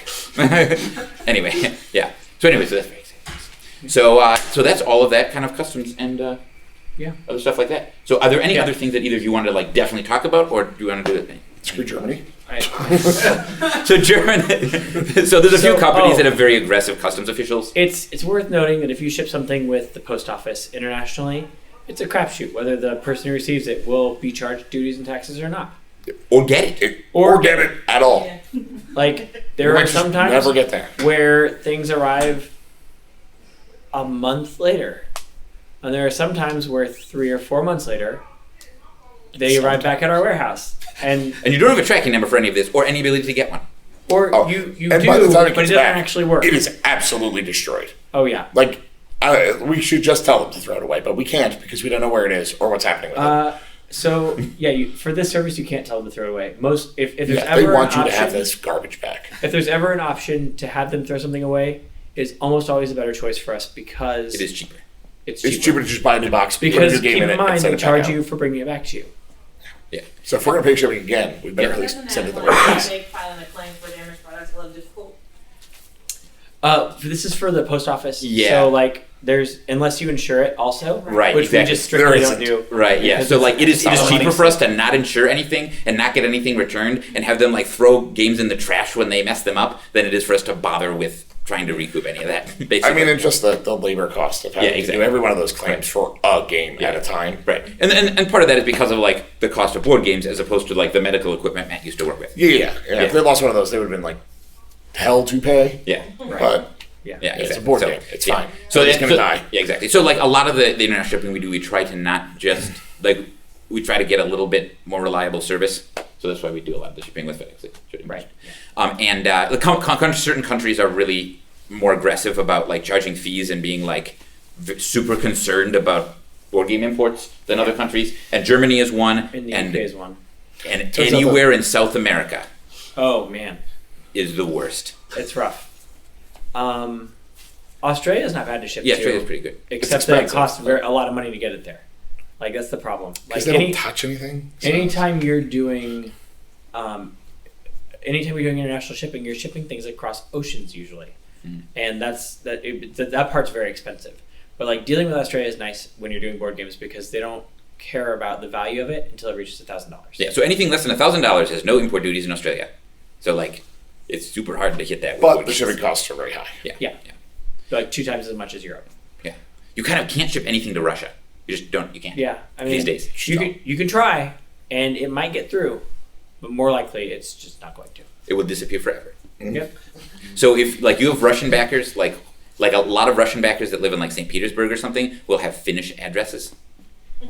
Anyway, yeah. So anyway, so that's very exciting. So that's all of that kind of customs and other stuff like that. So are there any other things that either of you wanted to like definitely talk about, or do you want to do it? Screw Germany. So German. So there's a few So- companies that have very aggressive customs officials. It's worth noting that if you ship something with the post office internationally, it's a crapshoot whether the person who receives it will be charged duties and taxes or not. Or get it. Or get it at all. Yeah. Like there You might are just some times never get there. where things arrive a month later, and there are some times where 3 or 4 months later they arrive back at our warehouse, and And you don't have a tracking number for any of this, or any ability to get one. or Oh, you and do, by the time but it gets doesn't back, actually work. It is absolutely destroyed. Oh yeah. Like, we should just tell them to throw it away, but we can't because we don't know where it is or what's happening with it. So yeah, for this service you can't tell them to throw it away. Most if there's Yeah, ever they want an you to have option- this garbage back. If there's ever an option to have them throw something away, it's almost always a better choice for us because It is cheaper. It's It's cheaper to just buy a new box, put a Because new game keep in in it, and mind send they it back charge out. you for bringing it back to you. Yeah. So if we're gonna pay shipping again, we better at least Doesn't send it the that right place. make filing a claim for damaged products a little difficult? This is for the post office. Yeah. So like, there's unless you insure it also, Right, which exactly. we just strictly There don't isn't. do. Right, yeah. Because So like it is it's all cheaper money. for us to not insure anything and not get anything returned and have them like throw games in the trash when they mess them up than it is for us to bother with trying to recoup any of that. Basically. I mean, it's just the labor cost of having Yeah, to exactly. do every one of those claims for a game Yeah. at a time. right. And part of that is because of like the cost of board games as opposed to like the medical equipment Matt used to work with. Yeah. If they lost one of those, they would have been like hell to pay. Yeah. But Yeah. Yeah, it's exactly. a board So, game. It's yeah. fine. So it's that- gonna die. Yeah, exactly. So like a lot of the international shipping we do, we try to not just like we try to get a little bit more reliable service. So that's why we do a lot of the shipping with FedEx. Right. And the certain countries are really more aggressive about like charging fees and being like super concerned about board game imports than other countries. And Germany is one, And the and UK is one. and Turns out anywhere in South America Oh man, is the worst. it's rough. Australia's not bad to ship Yeah, to, Australia's pretty good. except that it expensive. costs a lot of money to get it there. Like that's the problem. Like Because they don't touch anything. So- anytime you're doing, international shipping, you're shipping things across oceans usually, and that part's very expensive. But like dealing with Australia is nice when you're doing board games because they don't care about the value of it until it reaches $1,000. Yeah, so anything less than $1,000 has no import duties in Australia. So like, it's super hard to hit that. with But board the games. shipping costs are very high. Yeah. Like 2 times as much as Europe. Yeah, you kind of can't ship anything to Russia. You just don't. You can't. Yeah, I mean These days. you can try, and it might get through, but more likely it's just not going to. It will disappear forever. Yep. So if like you have Russian backers, like a lot of Russian backers that live in like St. Petersburg or something, will have Finnish addresses.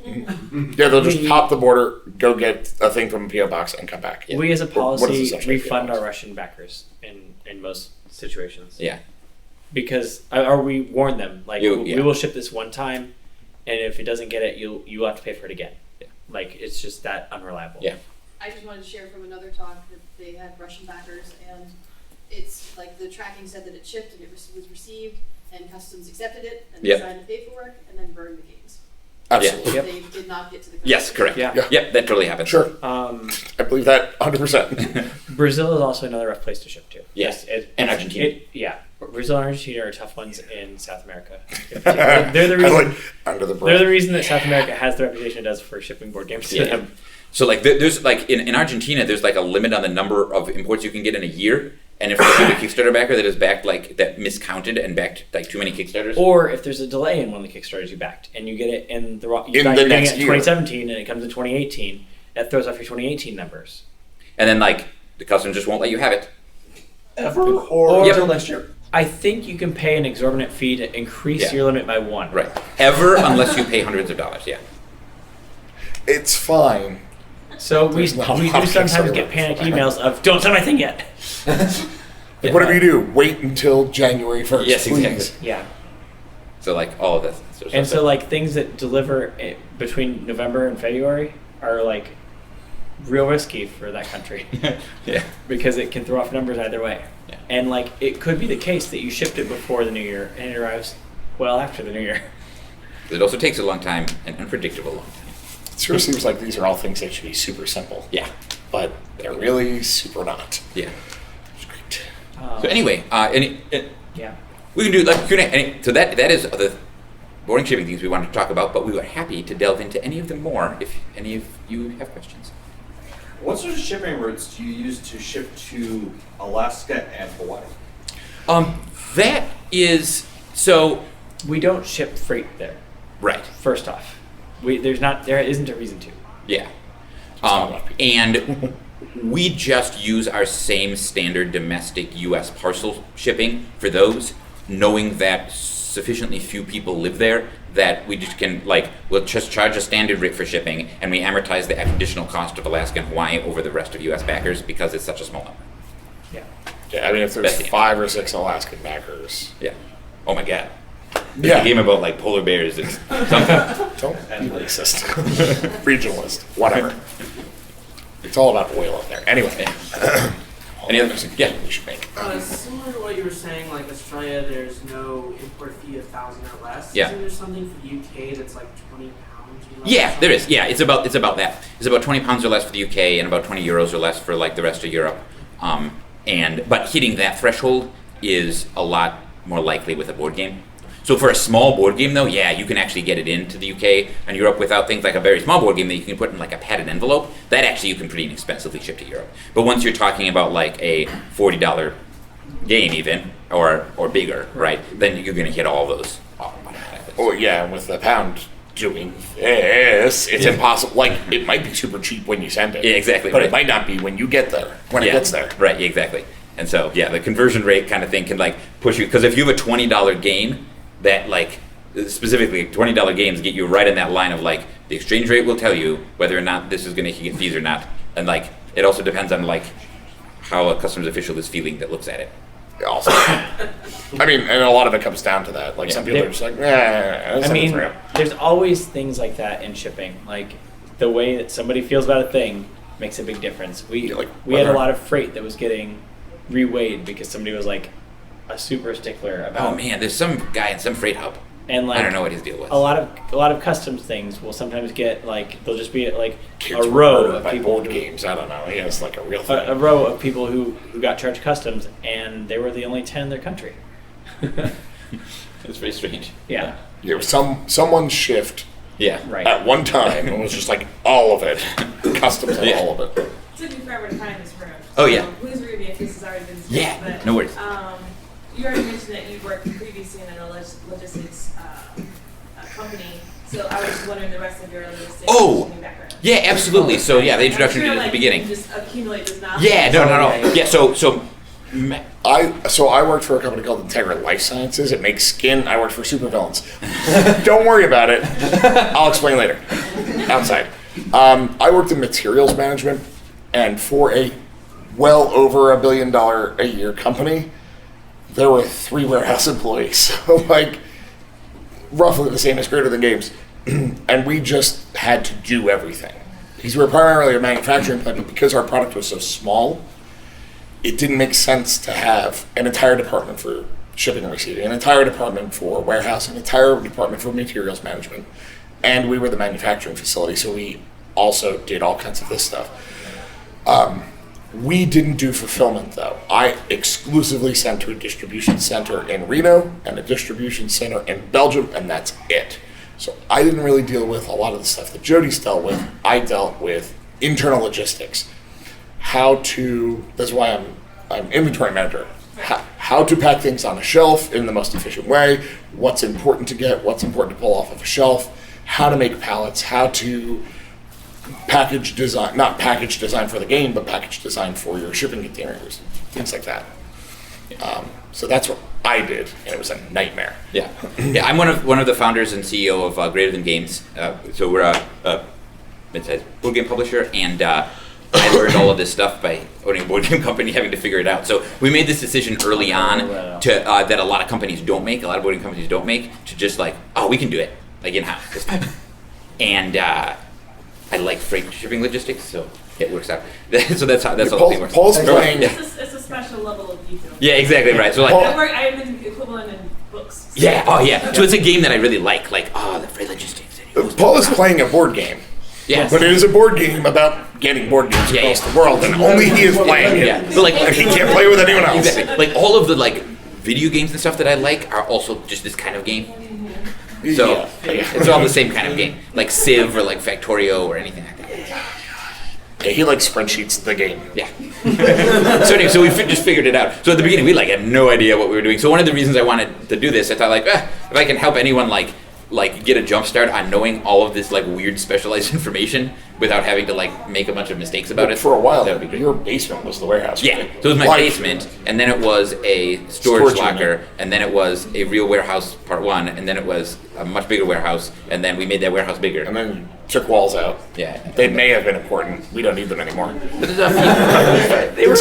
Yeah, they'll just hop the border, go get a thing from a PO box, and come back. We as a What is policy essentially refund PO box? our Russian backers in most situations. Yeah. Because or we warn them like Yeah. we will ship this one time, and if it doesn't get it, you'll have to pay for it again. Like, it's just that unreliable. Yeah. I just wanted to share from another talk that they had Russian backers, and it's like the tracking said that it shipped and it was received, and customs accepted it, and they Yep. signed the paperwork, and then burned the games. Absolutely. Yep. They did not get to the Yes, customs. correct. Yeah. Yep, that totally happens. Sure. I believe that 100%. Brazil is also another rough place to ship to. Yes, and Argentina. Yeah, Brazil and Argentina are tough ones in South America. They're the I reason. like under the They're the breath. reason that South America has the reputation it does for shipping board games to Yeah. them. So like there's like in Argentina there's like a limit on the number of imports you can get in a year, and if you have a Kickstarter backer that is backed like that miscounted and backed like too many Kickstarters. Or if there's a delay in one of the Kickstarters you backed, and you get it in the In the next it year. 2017 and it comes in 2018, that throws off your 2018 numbers. And then like the customs just won't let you have it. Ever or Yep. until next year? I think you can pay an exorbitant fee to increase Yeah. your limit by one. Right. Ever unless you pay hundreds of dollars. Yeah. It's fine. So we There's not a do lot of sometimes Kickstarter get panicked for that. emails of "Don't send my thing yet." Yeah. Whatever you do, wait until January 1st. Yes, please. exactly. Yeah. So like all of this. sort of And stuff. so like things that deliver between November and February are like real risky for that country yeah. because it can throw off numbers either way. Yeah. And like it could be the case that you shipped it before the new year and it arrives well after the new year. It also takes a long time and unpredictable long time. It sure seems like these are all things that should be super simple. Yeah. But they're really super not. Yeah. It's great. So anyway, Yeah. we can do like Q&A. So that is the boring shipping things we wanted to talk about, but we were happy to delve into any of them more if any of you have questions. What sort of shipping routes do you use to ship to Alaska and Hawaii? That is so We don't ship freight there. right. First off, there isn't a reason to. Yeah. not enough people. And we just use our same standard domestic U.S. parcel shipping for those, knowing that sufficiently few people live there that we just can, like, we'll just charge a standard rate for shipping and we amortize the additional cost of Alaska and Hawaii over the rest of U.S. backers because it's such a small number. Yeah. Yeah, I mean, if there's Best game. 5 or 6 Alaskan backers. Yeah. Oh my God. Yeah. A game about, like, polar bears is something. Don't be racist. Regionalist. Whatever. It's all about oil up there. Anyway. Any other? Yeah. We should make. Similar to what you were saying, like Australia, there's no import fee of 1,000 or less. Yeah. Isn't there something for the UK that's like £20? or less? Yeah, there is. Yeah, it's about that. It's about 20 pounds or less for the UK and about 20 euros or less for like the rest of Europe. But hitting that threshold is a lot more likely with a board game. So for a small board game though, yeah, you can actually get it into the UK and Europe without things like a very small board game that you can put in like a padded envelope. That actually you can pretty inexpensively ship to Europe. But once you're talking about like a $40 game even or bigger, right? Then you're going to hit all those. Oh, yeah, and with the pound doing this, it's impossible. Like, it might be super cheap when you send it. Yeah, exactly, But right. it might not be when you get there, when it gets there. Right, exactly. And so, yeah, the conversion rate kind of thing can like push you, because if you have a $20 game, that like, specifically $20 games get you right in that line of like, the exchange rate will tell you whether or not this is going to get fees or not. And like, it also depends on like, how a customs official is feeling that looks at it. Also, I mean, and a lot of it comes down to that. Like, some people are just like, I mean, there's always things like that in shipping. Like the way that somebody feels about a thing makes a big difference. We Yeah, like we had a whether- lot of freight that was getting reweighed because somebody was like a super stickler about. Oh man, there's some guy in some freight hub. And like I don't know what his deal was. a lot of customs things will sometimes get like they'll just be like kids a were row murdered of by people board who, games. I don't know. Yeah, it's like a real thing. a row of people who got charged customs and they were the only 10 in their country. It's very strange. Yeah. There was someone's shift Yeah. Right. at one time, and it was just like all of it, customs and Yeah. all of it. It took me forever to find this room. Oh, yeah. Please read me if this has already been said. Yeah, But, no worries. You already mentioned that you worked previously in a logistics company, so I was just wondering the rest of your logistics background. Yeah, absolutely. So yeah, the introduction I'm sure, at the like, beginning. You just accumulate this knowledge. Yeah, no. Yeah, so I worked for a company called Integra Life Sciences. It makes skin. I worked for supervillains. Don't worry about it. I'll explain later. Outside. I worked in materials management, and for a well over $1 billion a year company, there were 3 warehouse employees. So like roughly the same as Greater Than Games. and we just had to do everything. Because we were primarily a manufacturing plant, but because our product was so small, it didn't make sense to have an entire department for shipping and receiving, an entire department for warehousing, an entire department for materials management. And we were the manufacturing facility, so we also did all kinds of this stuff. We didn't do fulfillment though. I exclusively sent to a distribution center in Reno and a distribution center in Belgium, and that's it. So I didn't really deal with a lot of the stuff that Jody's dealt with. I dealt with internal logistics. That's why I'm inventory manager. How to pack things on a shelf in the most efficient way, what's important to get, what's important to pull off of a shelf, how to make pallets, how to package design, not package design for the game, but package design for your shipping containers, things like that. So that's what I did, and it was a nightmare. Yeah, I'm one of the founders and CEO of Greater Than Games. So we're a mid-sized board game publisher, and I learned all of this stuff by owning a board game company, having to figure it out. So we made this decision early on to that a lot of companies don't make, a lot of board game companies don't make, to just like, oh, we can do it, like in-house. And I like freight shipping logistics, so it works out. So that's how the thing works. Paul's playing. It's a special level of detail. Yeah, exactly right. So like, I'm an equivalent in books. yeah, oh yeah. So it's a game that I really like the freight logistics. Paul is playing a board game. Yes. But it is a board game about getting board games across the world, and only he is playing it. Yeah. So like, and he can't play with anyone else. Exactly. Like all of the like video games and stuff that I like are also just this kind of game. So it's all the same kind of game, like Civ or like Factorio or anything like that. Yeah, he likes spreadsheets, the game. Yeah. So anyway, so we just figured it out. So at the beginning, we like had no idea what we were doing. So one of the reasons I wanted to do this, I thought like, if I can help anyone like get a jump start on knowing all of this like weird specialized information without having to like make a bunch of mistakes about it. For a while, that would be great. your basement was the warehouse. Yeah, right? so it was my Like, basement, and then it was a storage locker, unit. and then it was a real warehouse part one, and then it was a much bigger warehouse, and then we made that warehouse bigger. And then you took walls out. Yeah. They may have been important. We don't need them anymore. But there's a few- They were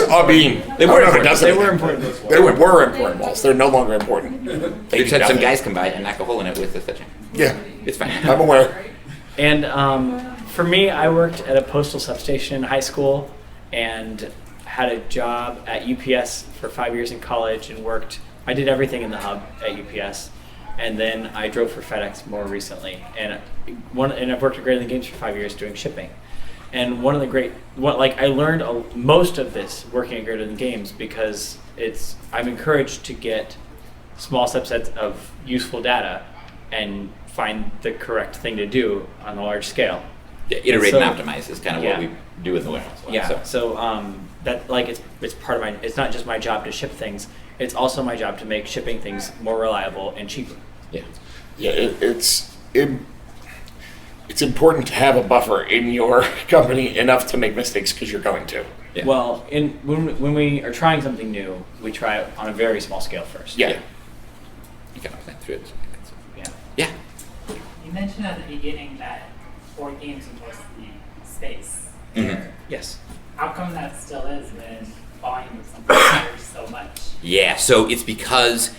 They were important. They were important. They were important walls. They're no longer important. They just had some guys come by and knock a hole in it with a sledgehammer. Yeah, It's fine. I'm aware. And for me, I worked at a postal substation in high school and had a job at UPS for 5 years in college and I did everything in the hub at UPS. And then I drove for FedEx more recently. And I've worked at Greater Than Games for 5 years doing shipping. And I learned most of this working at Greater Than Games because I'm encouraged to get small subsets of useful data and find the correct thing to do on a large scale. Yeah, iterate So- and optimize is kind of what we do in the warehouse. Yeah. So that like it's part of my. It's not just my job to ship things. It's also my job to make shipping things more reliable and cheaper. Yeah. Yeah, it's important to have a buffer in your company enough to make mistakes because you're going to. Yeah. Well, when we are trying something new, we try it on a very small scale first. Yeah. You kind of plan through it. Yeah. Yeah. You mentioned at the beginning that board games was the space. Mhm. Yes. How come that still is when volume of something matters so much? Yeah. So it's because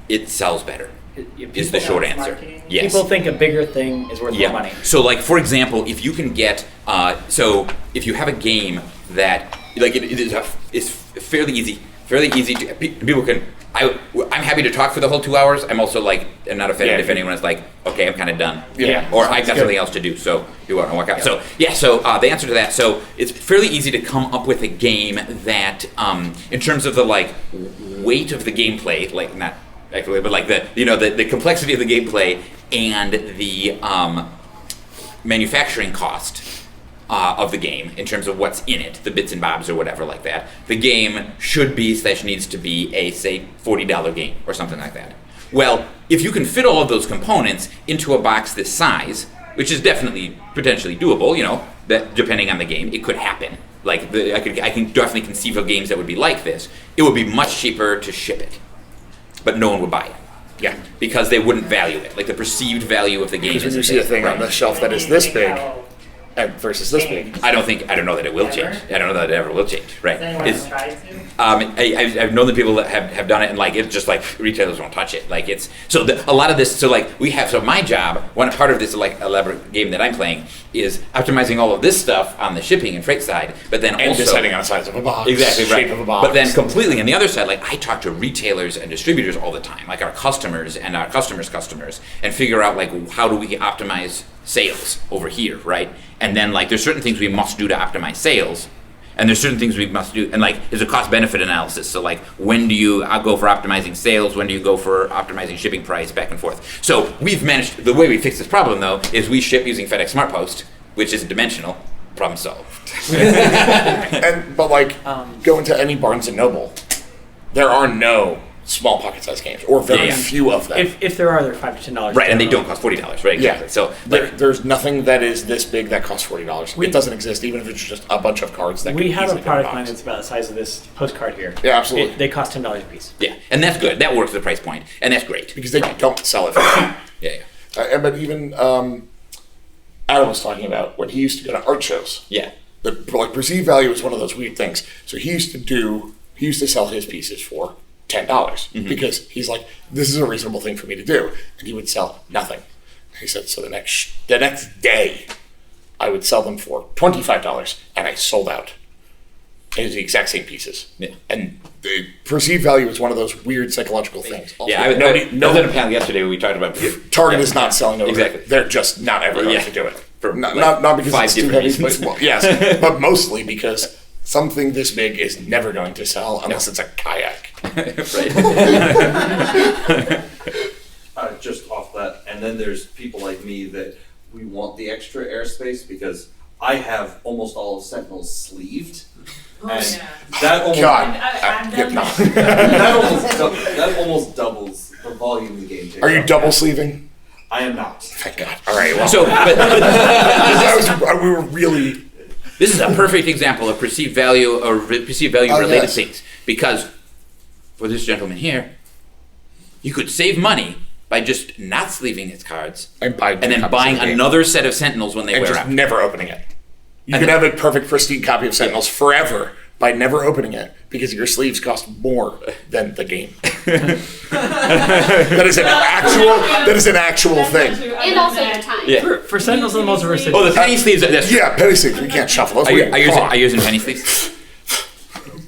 it sells better. Is the short answer. Marketing? Yes. People think a bigger thing is worth more money. So like for example, if you can get if you have a game that like it's fairly easy to people can. I'm happy to talk for the whole 2 hours. I'm also like I'm not offended if anyone is like, okay, I'm kind of done. Yeah. Or I've got something else to do, so you want to walk out. So the answer to that. So it's fairly easy to come up with a game that, in terms of the like weight of the gameplay, like not actually, but like the complexity of the gameplay and the manufacturing cost of the game in terms of what's in it, the bits and bobs or whatever like that. The game should be / needs to be a, say, $40 game or something like that. Well, if you can fit all of those components into a box this size, which is definitely potentially doable, that depending on the game, it could happen. Like I can definitely conceive of games that would be like this. It would be much cheaper to ship it, but no one would buy it. Yeah, because they wouldn't value it, like the perceived value of the game. Because when you see a thing on the shelf that is this big, and versus this big. I don't know that it will change. I don't know that it ever will change. Right? Has anyone It's- tried to? I've known the people that have done it, and like it's just like retailers won't touch it. Like it's a lot of this. So like my job, one part of this like elaborate game that I'm playing is optimizing all of this stuff on the shipping and freight side, but then And also deciding on the size of a box. exactly shape right. of a box. But then completely on the other side, like I talk to retailers and distributors all the time, like our customers and our customers' customers, and figure out like how do we optimize sales over here, right? And then like there's certain things we must do to optimize sales. And there's certain things we must do, and like there's a cost-benefit analysis. So like, when do you go for optimizing sales? When do you go for optimizing shipping price? Back and forth. So we've managed. The way we fix this problem though is we ship using FedEx SmartPost, which isn't dimensional. Problem solved. But like, go into any Barnes and Noble, there are no small pocket-sized games, or very Yeah. few of them. If there are, they're $5 to $10. Right, and they don't cost $40, right? Yeah. Exactly. So There's nothing that is this big that costs $40. It doesn't exist, even if it's just a bunch of cards that We could have a easily go product in a line box. that's about the size of this postcard here. Yeah, absolutely. They cost $10 a piece. yeah, and that's good. That works at the price point, and that's great. Because they don't sell it for that. Yeah, But even Adam was talking about when he used to go to art shows. yeah. The like perceived value is one of those weird things. So he used to sell his pieces for $10 because he's like, this is a reasonable thing for me to do, and he would sell nothing. He said, so the next day, I would sell them for $25, and I sold out. It was the exact same pieces. Yeah. And the perceived value is one of those weird psychological things. Also, Yeah, I was at a panel yesterday where we talked about Target is not selling over. Exactly. They're just not ever going Yeah. to do it. For Not, like not because 5 it's too different heavy, but, reasons. well, yes, but mostly because something this big is never going to sell unless it's a kayak. Just off that, and then there's people like me that we want the extra airspace because I have almost all of Sentinel's sleeved. Oh, And yeah. that almost God, I'm yeah, no. that almost doubles the volume of the game. Are you double sleeving? I am not. Thank God. All right. Well, So, we were really. this is a perfect example of perceived value or perceived value Oh, related yes. things. Because for this gentleman here, you could save money by just not sleeving his cards And then buying another set of Sentinels when they and wear just out. never opening it. You And can then- have a perfect pristine copy of Sentinels forever by never opening it because your sleeves cost more than the game. That is an actual thing. And also your time. Yeah. For Sentinels and most versatile. Oh, the penny sleeves. That's true. Yeah, penny sleeves. We can't shuffle those. Are you, We- are you, come using, on. are you using penny sleeves?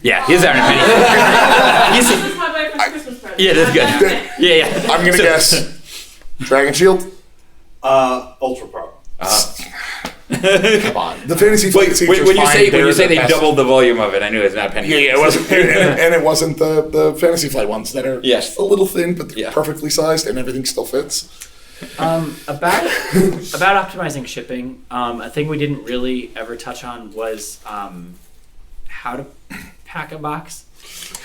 Yeah, his are in penny sleeves. This is my boyfriend's Christmas present. Yeah, that's good. Yeah. I'm gonna So- guess Dragon Shield. Ultra Pro. Come on, the fantasy flight seats When are you fine. say They're they the best. doubled the volume of it, I knew it's not penny. Yeah, it wasn't, and it wasn't the fantasy flight ones that are Yes. just a little thin, but they're Yeah. perfectly sized and everything still fits. About optimizing shipping, a thing we didn't really ever touch on was how to pack a box.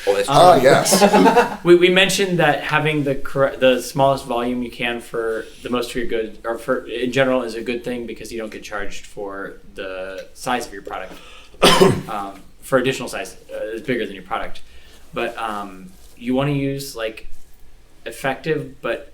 Oh, that's Yes. We mentioned that having the smallest volume you can for the most of your goods, or for in general, is a good thing because you don't get charged for the size of your product. For additional size is bigger than your product, but you want to use like effective but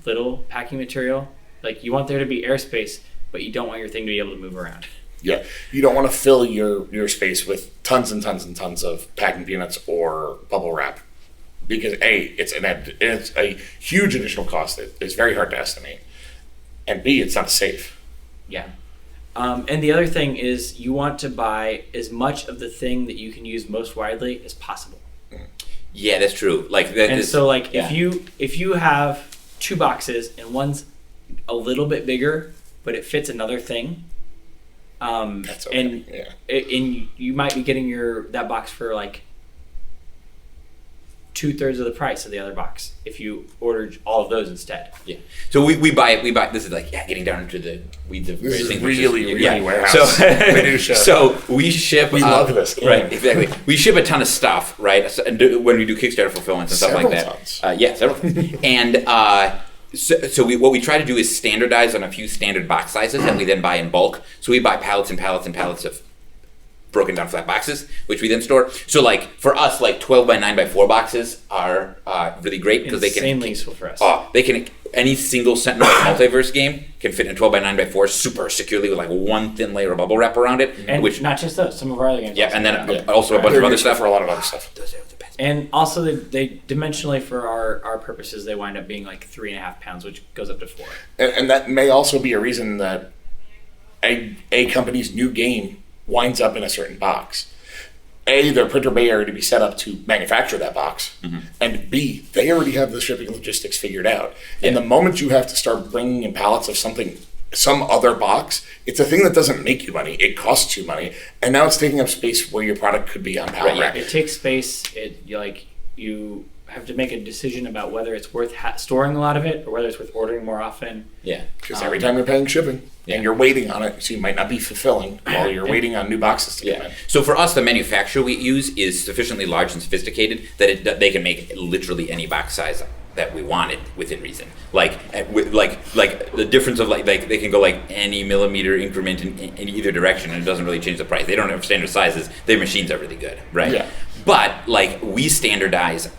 little packing material. Like you want there to be airspace, but you don't want your thing to be able to move around. Yeah, you don't want to fill your space with tons and tons and tons of packing peanuts or bubble wrap, because it's a huge additional cost that is very hard to estimate, and B, it's not safe. Yeah. And the other thing is you want to buy as much of the thing that you can use most widely as possible. Yeah, that's true. Like that And is, so like yeah. if you have 2 boxes and one's a little bit bigger, but it fits another thing, That's okay. and and you might be getting that box for like 2/3 of the price of the other box if you ordered all of those instead. Yeah. So we buy. This is like getting down into the weeds of This various is things, which really warehouse So, minutia. so we ship. We love this game. Right. Exactly. We ship a ton of stuff, right? So, and when we do Kickstarter fulfillments and stuff like Several that. tons. Yeah, several. And so what we try to do is standardize on a few standard box sizes that we then buy in bulk. So we buy pallets and pallets and pallets of broken down flat boxes, which we then store. So like for us, like 12 by 9 by 4 boxes are really great because they can Insanely useful for us. they can any single Sentinel multiverse game can fit in a 12x9x4 super securely with like one thin layer of bubble wrap around it. And which not just those, some of our other games. yeah, also and then do that. also a bunch of other stuff. For a lot of other stuff. Those are the best. And also, they dimensionally for our purposes, they wind up being like 3.5 pounds, which goes up to 4. And that may also be a reason that a company's new game winds up in a certain box. A, their printer may already be set up to manufacture that box. And B, they already have the shipping logistics figured out. And the moment you have to start bringing in pallets of some other box, it's a thing that doesn't make you money. It costs you money. And now it's taking up space where your product could be on pallet rack. It takes space. You have to make a decision about whether it's worth storing a lot of it or whether it's worth ordering more often. Yeah. Because every time you're paying shipping and you're waiting on it, so you might not be fulfilling while you're waiting on new boxes to come in. So for us, the manufacturer we use is sufficiently large and sophisticated that they can make literally any box size that we wanted within reason. Like the difference of like they can go like any millimeter increment in either direction, and it doesn't really change the price. They don't have standard sizes. Their machines are really good, right? Yeah. But like we standardize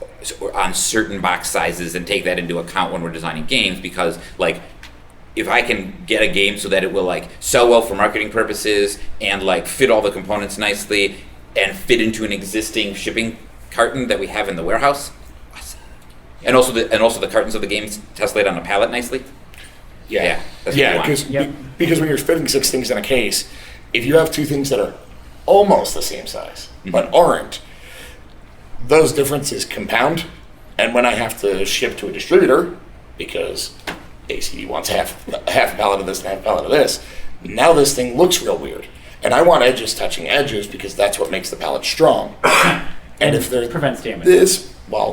on certain box sizes and take that into account when we're designing games, because like if I can get a game so that it will like sell well for marketing purposes and like fit all the components nicely and fit into an existing shipping carton that we have in the warehouse, and also the cartons of the games tessellate on a pallet nicely. Yeah, that's what we want. because when you're fitting 6 things in a case, if you have 2 things that are almost the same size but aren't, those differences compound. And when I have to ship to a distributor because ACD wants half a pallet of this and half a pallet of this, now this thing looks real weird. And I want edges touching edges because that's what makes the pallet strong. And if there prevents damage.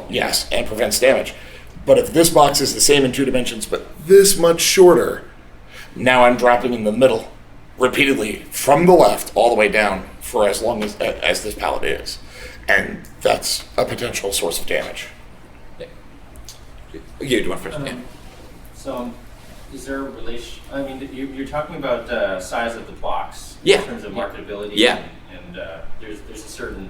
Yes, and prevents damage. But if this box is the same in 2 dimensions but this much shorter, now I'm dropping in the middle repeatedly from the left all the way down for as long as this pallet is. And that's a potential source of damage. You do one first. So, is there a relation? I mean, you're talking about size of the box Yeah. in terms of marketability. Yeah. And there's a certain,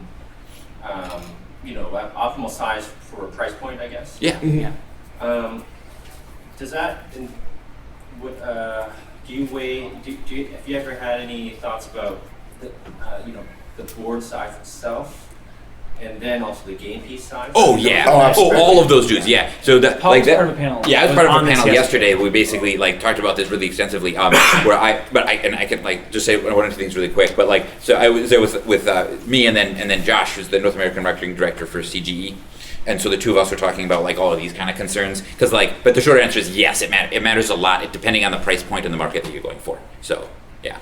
optimal size for a price point, I guess. Yeah. Yeah. Does that? Do you weigh? Have you ever had any thoughts about the board size itself? And then also the game piece size. Oh yeah! All of those dudes. Yeah. So that Paul was part of a panel. Yeah, I was part of on a this panel yesterday. We basically like talked about this really extensively. Where I can like just say one or two things really quick. But like, so I was there with me and then Josh, who's the North American marketing director for CGE. And so the two of us were talking about like all of these kind of concerns, because like, but the short answer is yes, it matters a lot, depending on the price point and the market that you're going for. So yeah.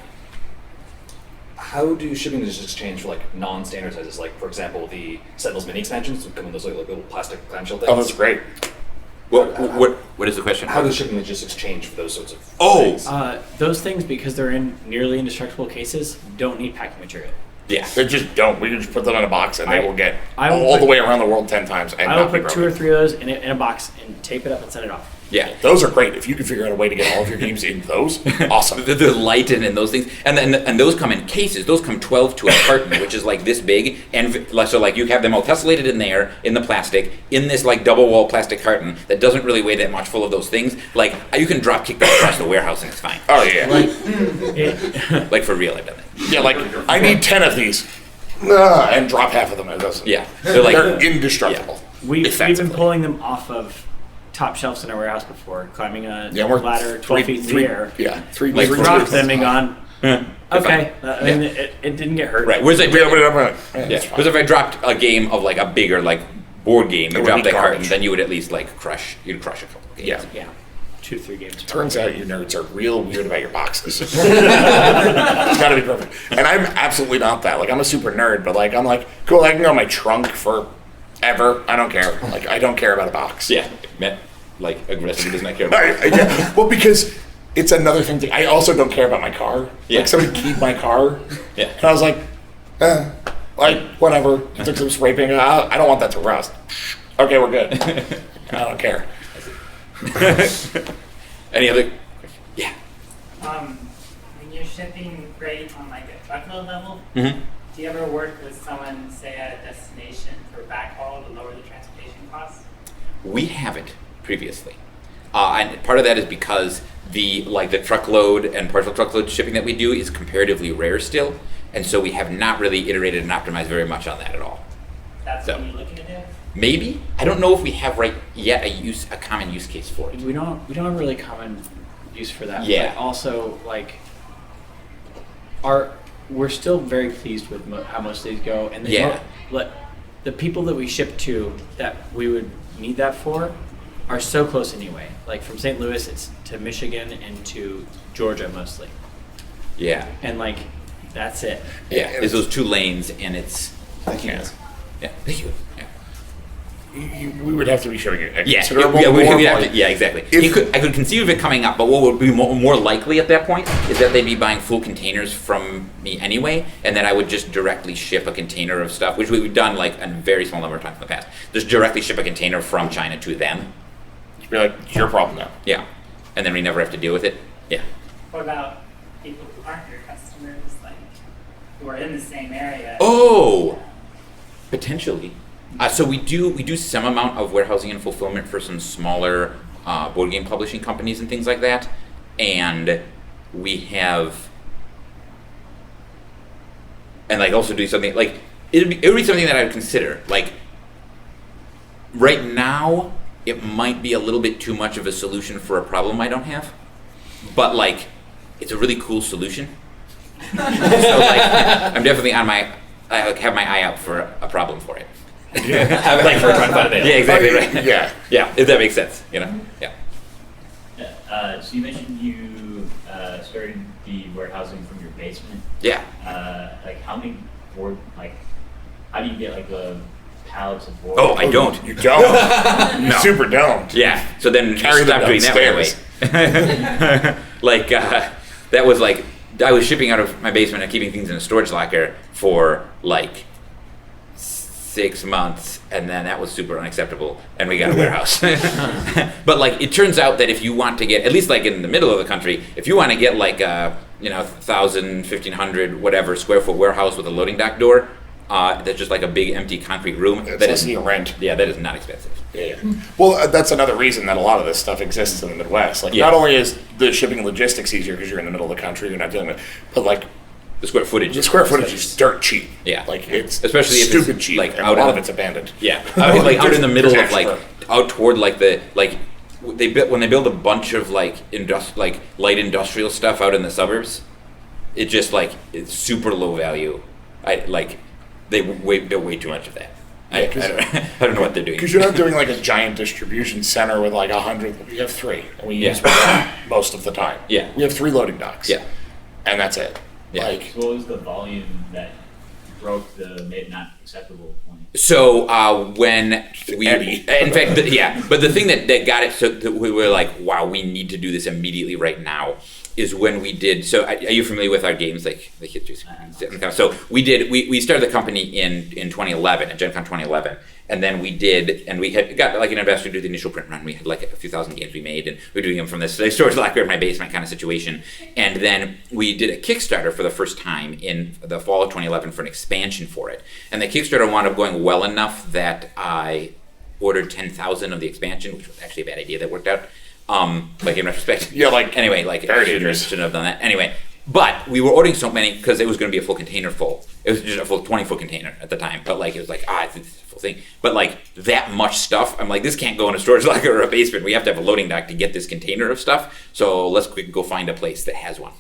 How do shipping logistics change for like non-standard sizes? Like for example, the Sentinels mini expansions would come in those like little plastic clamshell things. Oh, that's great. What is the question? How does shipping logistics change for those sorts of things? Those things, because they're in nearly indestructible cases, don't need packing material. Yeah, they just don't. We can just put them in a box and they will get all the way around the world 10 times. And I will put 2 or 3 of those in a box and tape it up and send it off. Yeah, those are great. If you can figure out a way to get all of your games in those, awesome. the light and those things, and those come in cases. Those come 12 to a carton, which is like this big, and so like you have them all tessellated in there in the plastic in this like double wall plastic carton that doesn't really weigh that much, full of those things. Like you can drop kick that across the warehouse and it's fine. Oh yeah, like for real, I've done that. Yeah, like I need 10 of these, and drop half of them. It doesn't. Yeah, they're indestructible. Yeah. We've been pulling them off of top shelves in our warehouse before, climbing a ladder 12 feet in the air. Yeah, Like dropped them and gone. Okay, it didn't get hurt. Right. Whereas if I dropped a game of like a bigger like board game, you dropped that carton, then you would at least like crush a couple of games. Yeah. 2 to 3 games. Turns out you nerds are real weird about your boxes. It's got to be perfect. And I'm absolutely not that. Like I'm a super nerd, but like I'm like cool. I can go in my trunk for ever. I don't care. Like I don't care about a box. Yeah. Like aggressively does not care about yeah. Well, because it's another thing. I also don't care about my car. Yeah. Like somebody keyed my car. Yeah. And I was like, whatever. I took some spray paint. I don't want that to rust. Okay, we're good. I don't care. Any other? Yeah. When you're shipping freight on like a truckload level, Mm-hmm. do you ever work with someone, say at a destination, for backhaul to lower the transportation costs? We haven't previously. And part of that is because the truckload and partial truckload shipping that we do is comparatively rare still, and so we have not really iterated and optimized very much on that at all. That's So. what you're looking to do? Maybe, I don't know if we have right yet a common use case for it. We don't have a really common use for that. Yeah. But also, like, we're still very pleased with how most of these go, and the people that we ship to that we would need that for are so close anyway. Like from St. Louis, it's to Michigan and to Georgia mostly, Yeah, and like that's it. yeah. There's those 2 lanes, and it's Thank you. yeah. Thank you. Yeah. We would have to be showing it. Yeah, Considerable yeah, more volume. exactly. If- I could conceive of it coming up, but what would be more likely at that point is that they'd be buying full containers from me anyway, and then I would just directly ship a container of stuff, which we've done like a very small number of times in the past. Just directly ship a container from China to them. You'd be like, it's your problem now. Yeah, and then we never have to deal with it. Yeah. What about people who aren't your customers, like, who are in the same area? Oh, potentially. So we do some amount of warehousing and fulfillment for some smaller board game publishing companies and things like that, and we have, and like also do something like it would be something that I would consider. Like right now, it might be a little bit too much of a solution for a problem I don't have, but like it's a really cool solution. So like I'm definitely I have my eye out for a problem for it. Yeah. Like for trying to find a nail. Yeah, exactly right. Yeah. Yeah, if that makes sense, you know? Yeah. So you mentioned you started the warehousing from your basement. Yeah. Like how many board, like how do you get like the pallets of board? Oh, I don't. You don't. You No. super don't. Yeah, so then Carry them stop doing that right downstairs. away. Like, that was like, I was shipping out of my basement and keeping things in a storage locker for like 6 months, and then that was super unacceptable, and we got a warehouse. But like, it turns out that if you want to get, at least like in the middle of the country, if you want to get like a 1,000, 1,500, whatever square foot warehouse with a loading dock door, that's just like a big empty concrete room. It's that less is than your rent. Yeah, that is not expensive. Yeah. Well, that's another reason that a lot of this stuff exists in the Midwest. Like, Yeah. not only is the shipping and logistics easier because you're in the middle of the country, you're not dealing with, but like The square footage. the square footage is dirt cheap. Yeah. Like it's Especially if stupid it's, cheap. like, and out a lot in- of it's abandoned. Yeah, out in the middle of like, Extra. out toward like the like, when they build a bunch of like light industrial stuff out in the suburbs, it just like it's super low value. They build way too much of that. I don't know what they're doing. Because you're not doing like a giant distribution center with like 100. We have 3, and we use one most of the time. Yeah. We have 3 loading docks. Yeah. And that's it. Yeah. Like, So what was the volume that broke the made not acceptable point? So when we, Eddie. in fact, but the thing that got it so that we were like, wow, we need to do this immediately right now, is when we did. So are you familiar with our games like the history? So we started the company in 2011 at Gen Con 2011, and then we had got like an investor to do the initial print run. We had like a few thousand games we made, and we were doing them from this storage locker in my basement kind of situation. And then we did a Kickstarter for the first time in the fall of 2011 for an expansion for it. And the Kickstarter wound up going well enough that I ordered 10,000 of the expansion, which was actually a bad idea that worked out. Like in retrospect. Yeah, like, anyway, like very dangerous. shouldn't have done that. Anyway, but we were ordering so many because it was going to be a full container full. It was just a full 20-foot container at the time, but like it was like it's a full thing. But like that much stuff, I'm like, this can't go in a storage locker or a basement. We have to have a loading dock to get this container of stuff. So let's quick go find a place that has one,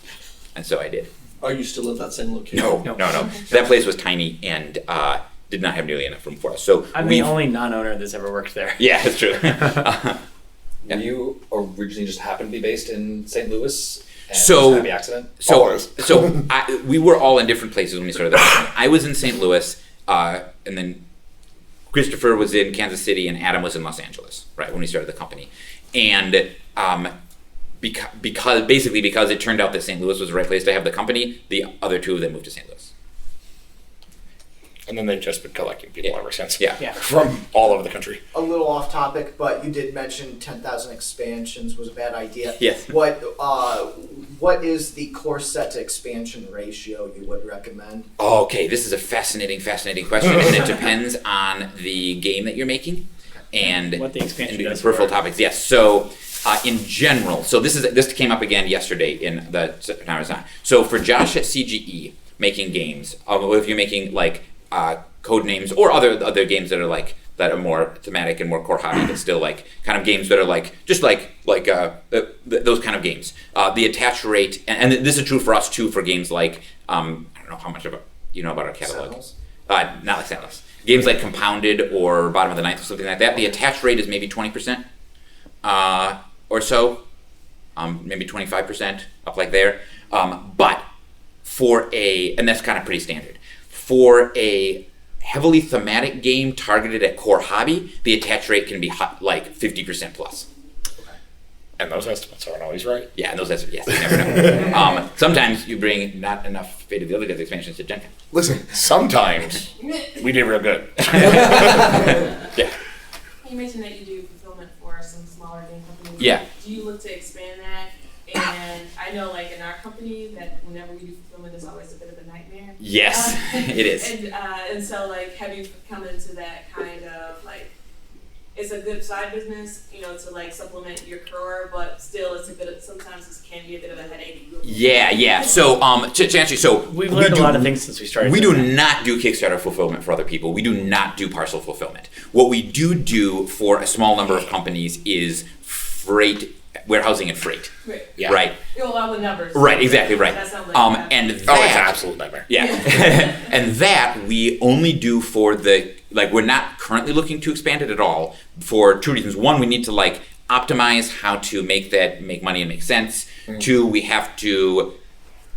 and so I did. Are you still at that same location? No. That place was tiny and did not have nearly enough room for us. So I'm the only non-owner that's ever worked there. Yeah, that's true. Were you originally just happened to be based in St. Louis? And So- just a happy accident? We were all in different places when we started the company. I was in St. Louis, and then Christopher was in Kansas City, and Adam was in Los Angeles, right, when we started the company. And because it turned out that St. Louis was the right place to have the company, the other 2 of them moved to St. Louis. and then they've just been collecting people ever since. Yeah. From all over the country. A little off topic, but you did mention 10,000 expansions was a bad idea. Yes. What is the core set to expansion ratio you would recommend? Okay, this is a fascinating question, and it depends on the game that you're making and What the expansion and does peripheral for it. topics. Yes, so in general, so this came up again yesterday in the Amazon. So for Josh at CGE making games, if you're making like code names or other games that are more thematic and more core hobby, but still like kind of games that are like just like those kind of games. The attach rate, and this is true for us too, for games like I don't know how much about our catalog. Not like Sentinels. Games like Compounded or Bottom of the Ninth or something like that. The attach rate is maybe 20%. Or so, maybe 25%, up like there. But and that's kind of pretty standard. For a heavily thematic game targeted at core hobby, the attach rate can be like 50% plus. And those estimates aren't always right. Yeah, and those estimates, yes, you never know. Sometimes you bring not enough Fate of the Elder Gods expansions to Gen Con. Listen, sometimes we did real good. Yeah. You mentioned that you do fulfillment for some smaller game companies. Yeah. Do you look to expand that? And I know, like in our company, that whenever we do fulfillment, it's always a bit of a nightmare. Yes, it is. And so, like, have you come into that kind of like? It's a good side business, to like supplement your core, but still, sometimes it can be a bit of a headache. Yeah. So, to answer, so we've learned a lot of things since we started. We do not do Kickstarter fulfillment for other people. We do not do parcel fulfillment. What we do for a small number of companies is freight, warehousing, and freight. Right. Yeah. Right. All the numbers. Right. Exactly. Right. That sounds like and it's an absolute nightmare. Yeah. And that we only do for we're not currently looking to expand it at all for two reasons. One, we need to optimize how to make money and make sense. Two, we have to,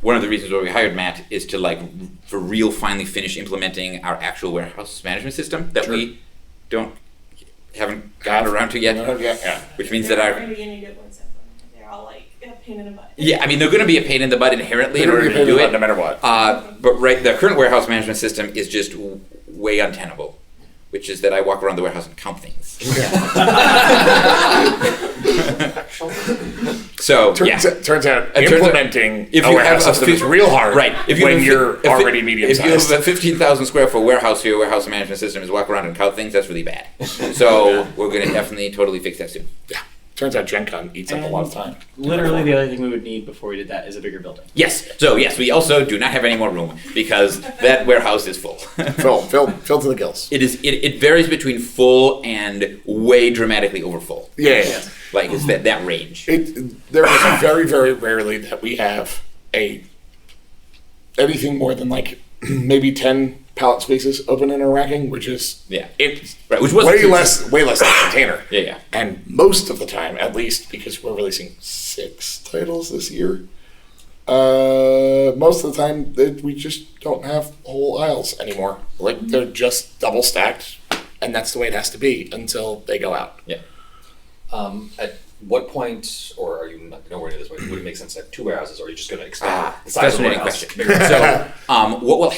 one of the reasons why we hired Matt is to for real finally finish implementing our actual warehouse management system that we haven't gotten around to yet. Yeah. Which means that our... There aren't any good ones. They're all like a pain in the butt. Yeah, I mean, they're going to be a pain in the butt inherently in order to do it. No matter what. But the current warehouse management system is just way untenable. Which is that I walk around the warehouse and count things. So turns out implementing a warehouse system is real hard. Right. When you're already medium sized. If you have a 15,000 square foot warehouse, your warehouse management system is walk around and count things. That's really bad. So we're going to definitely totally fix that soon. Yeah. Turns out Gen Con eats up a lot of time. Literally, the other thing we would need before we did that is a bigger building. Yes. So yes, we also do not have any more room because that warehouse is full. Filled to the gills. It varies between full and way dramatically over full. Yeah. Like it's that range. There is very, very rarely that we have anything more than maybe 10 pallet spaces open in a racking, which is which was way less than a container. Yeah. And most of the time, at least because we're releasing 6 titles this year, most of the time we just don't have whole aisles anymore. They're just double stacked, and that's the way it has to be until they go out. Yeah. At what point, or are you nowhere near this point, would it make sense to have 2 warehouses, or are you just going to expand the size of the warehouse? So, what will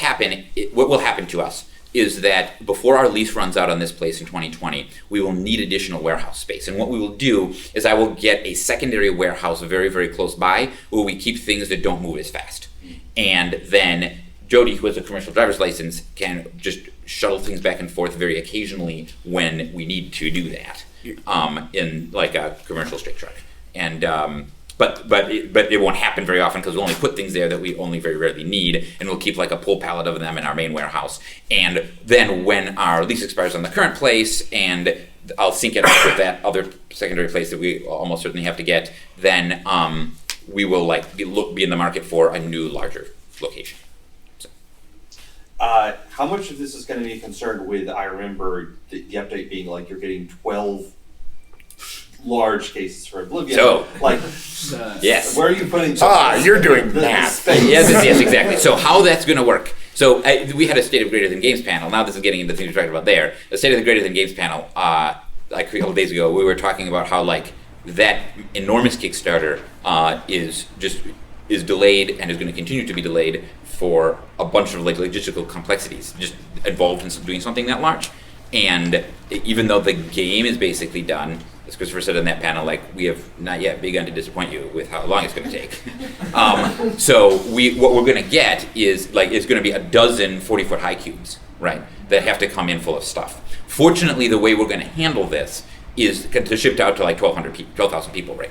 happen to us is that before our lease runs out on this place in 2020, we will need additional warehouse space. And what we will do is I will get a secondary warehouse very, very close by where we keep things that don't move as fast. And then Jody, who has a commercial driver's license, can just shuttle things back and forth very occasionally when we need to do that. In a commercial straight truck, and but it won't happen very often because we'll only put things there that we only very rarely need, and we'll keep a pull pallet of them in our main warehouse. And then when our lease expires on the current place, and I'll sync it up with that other secondary place that we almost certainly have to get, then we will be in the market for a new larger location. How much of this is going to be concerned with, I remember the update being you're getting 12 large cases for Oblivion. So, yes. Where are you putting you're doing math. Yes, exactly. So how that's going to work. So we had a State of Greater Than Games panel. Now this is getting into things we talked about there. The State of the Greater Than Games panel, a couple days ago, we were talking about how that enormous Kickstarter is delayed and is going to continue to be delayed for a bunch of logistical complexities just involved in doing something that large. And even though the game is basically done, as Christopher said in that panel, we have not yet begun to disappoint you with how long it's going to take. So what we're going to get is it's going to be a dozen 40-foot high cubes, right, that have to come in full of stuff. Fortunately, the way we're going to handle this is to shipped out to like 12,000 people, right?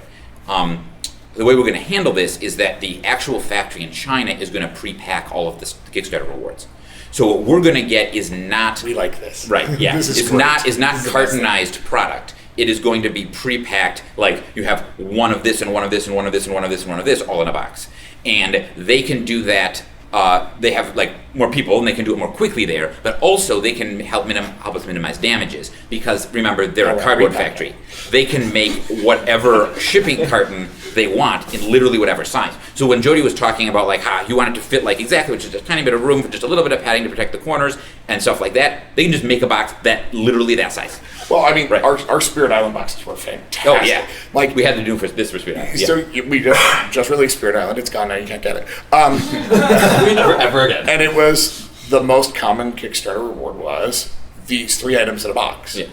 The way we're going to handle this is that the actual factory in China is going to pre-pack all of the Kickstarter rewards. So what we're going to get is not... We like this. Right, yeah. This is it's great. not This is the best cartonized product. It is going to be pre-packed, like you have one of this and one of this and one of this and one of this and one of this all in a box. And they can do that. They have like more people and they can do it more quickly there, but also they can help us minimize damages because remember they're a cardboard factory. They can make whatever shipping carton they want in literally whatever size. So when Jody was talking about like how you want it to fit like exactly, which is a tiny bit of room for just a little bit of padding to protect the corners and stuff like that, they can just make a box that literally that size. Well, I mean, our Spirit Island boxes were fantastic. Oh yeah, like we had to do for this for Spirit Island. Yeah. So we just released Spirit Island. It's gone now. You can't get it. We never ever again. And it was the most common Kickstarter reward was these 3 items in a box. Yeah.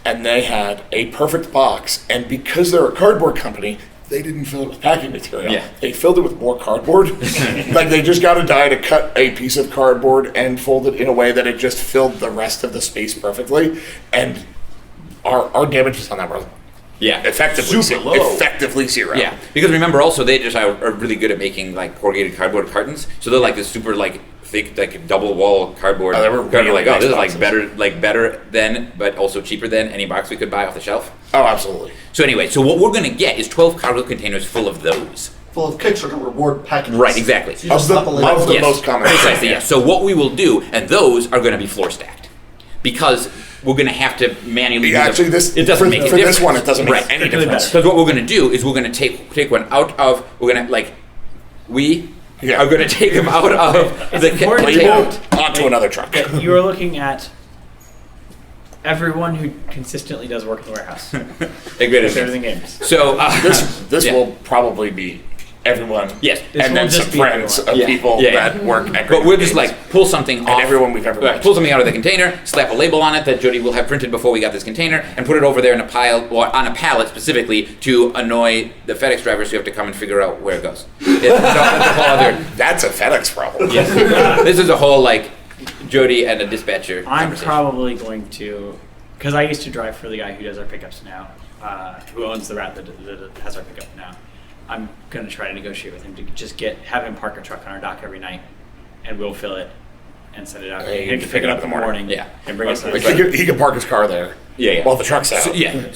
And they had a perfect box, and because they're a cardboard company, they didn't fill it with packing material. Yeah. They filled it with more cardboard. Like they just got a die to cut a piece of cardboard and fold it in a way that it just filled the rest of the space perfectly. And our damages on that were effectively zero. Yeah, because remember also they just are really good at making like corrugated cardboard cartons. So they're like this super like thick like double wall cardboard. Oh, they were really like nice this boxes. is like better than but also cheaper than any box we could buy off the shelf. Oh, absolutely. So anyway, so what we're gonna get is 12 cargo containers full of those. Full of Kickstarter reward packages. Right, exactly. So you just slap a label on it. most common. Precisely, yes. So what we will do, and those are going to be floor stacked, because we're going to have to manually. Yeah, actually, it doesn't make a for difference. this one, it doesn't make any difference. Because what we're going to do is we're going to take one out of. We're going to are going to take them out of the label onto another truck. You are looking at everyone who consistently does work in the warehouse. Everything games. So this will probably be everyone. Yes, and then some friends of people that work at But we'll just like pull something off. everyone we've ever met. Pull something out of the container, slap a label on it that Jody will have printed before we got this container, and put it over there in a pile, or on a pallet specifically, to annoy the FedEx drivers who have to come and figure out where it goes. That's a FedEx problem. Yes. This is a whole like Jody and a dispatcher I'm conversation. probably going to, because I used to drive for the guy who does our pickups now, who owns the route that has our pickup now. I'm going to try to negotiate with him to just have him park a truck on our dock every night, and we'll fill it and send it out. He He can pick it up in the morning. Yeah. And bring us. Like he can park his car there. Yeah. While the truck's out.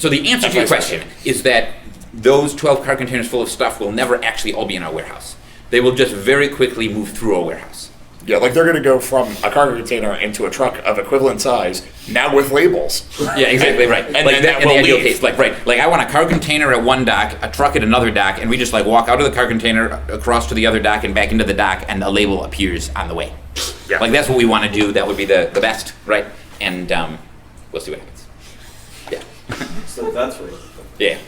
So the answer to your question is that those 12 car containers full of stuff will never actually all be in our warehouse. They will just very quickly move through our warehouse. Yeah, like they're going to go from a cargo container into a truck of equivalent size, now with labels. Yeah, exactly right. And like then that that in the will ideal leave. case, like I want a car container at one dock, a truck at another dock, and we just like walk out of the car container across to the other dock and back into the dock, and a label appears on the way. Yeah. Like that's what we want to do. That would be the best, right? And we'll see what happens. Yeah. So that's right. Yeah.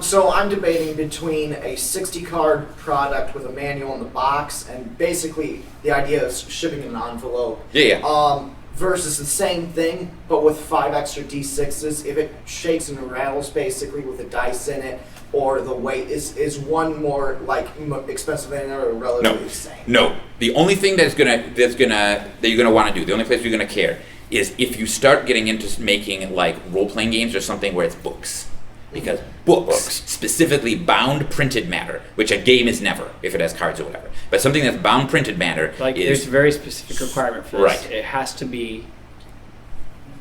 So I'm debating between a 60 card product with a manual in the box and basically the idea of shipping in an envelope. Yeah. Versus the same thing, but with 5 extra D6s. If it shakes and rattles basically with a dice in it, or the weight is one more like expensive than another, or relatively the same. No. The only thing that you're gonna want to do, the only place you're gonna care, is if you start getting into making like role playing games or something where it's books. Because books, specifically bound printed matter, which a game is never if it has cards or whatever. But something that's bound printed matter Like is there's a very specific requirement for this. Right. It has to be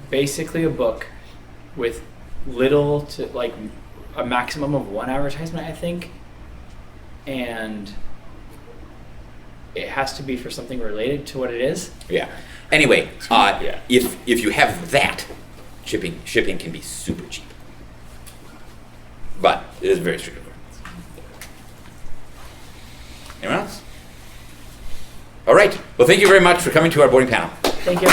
basically a book with little to like a maximum of 1 advertisement, I think, and it has to be for something related to what it is. Yeah. Anyway, if you have that, shipping can be super cheap. But it is very strict requirements. Anyone else? All right. Well, thank you very much for coming to our boarding panel. Thank you.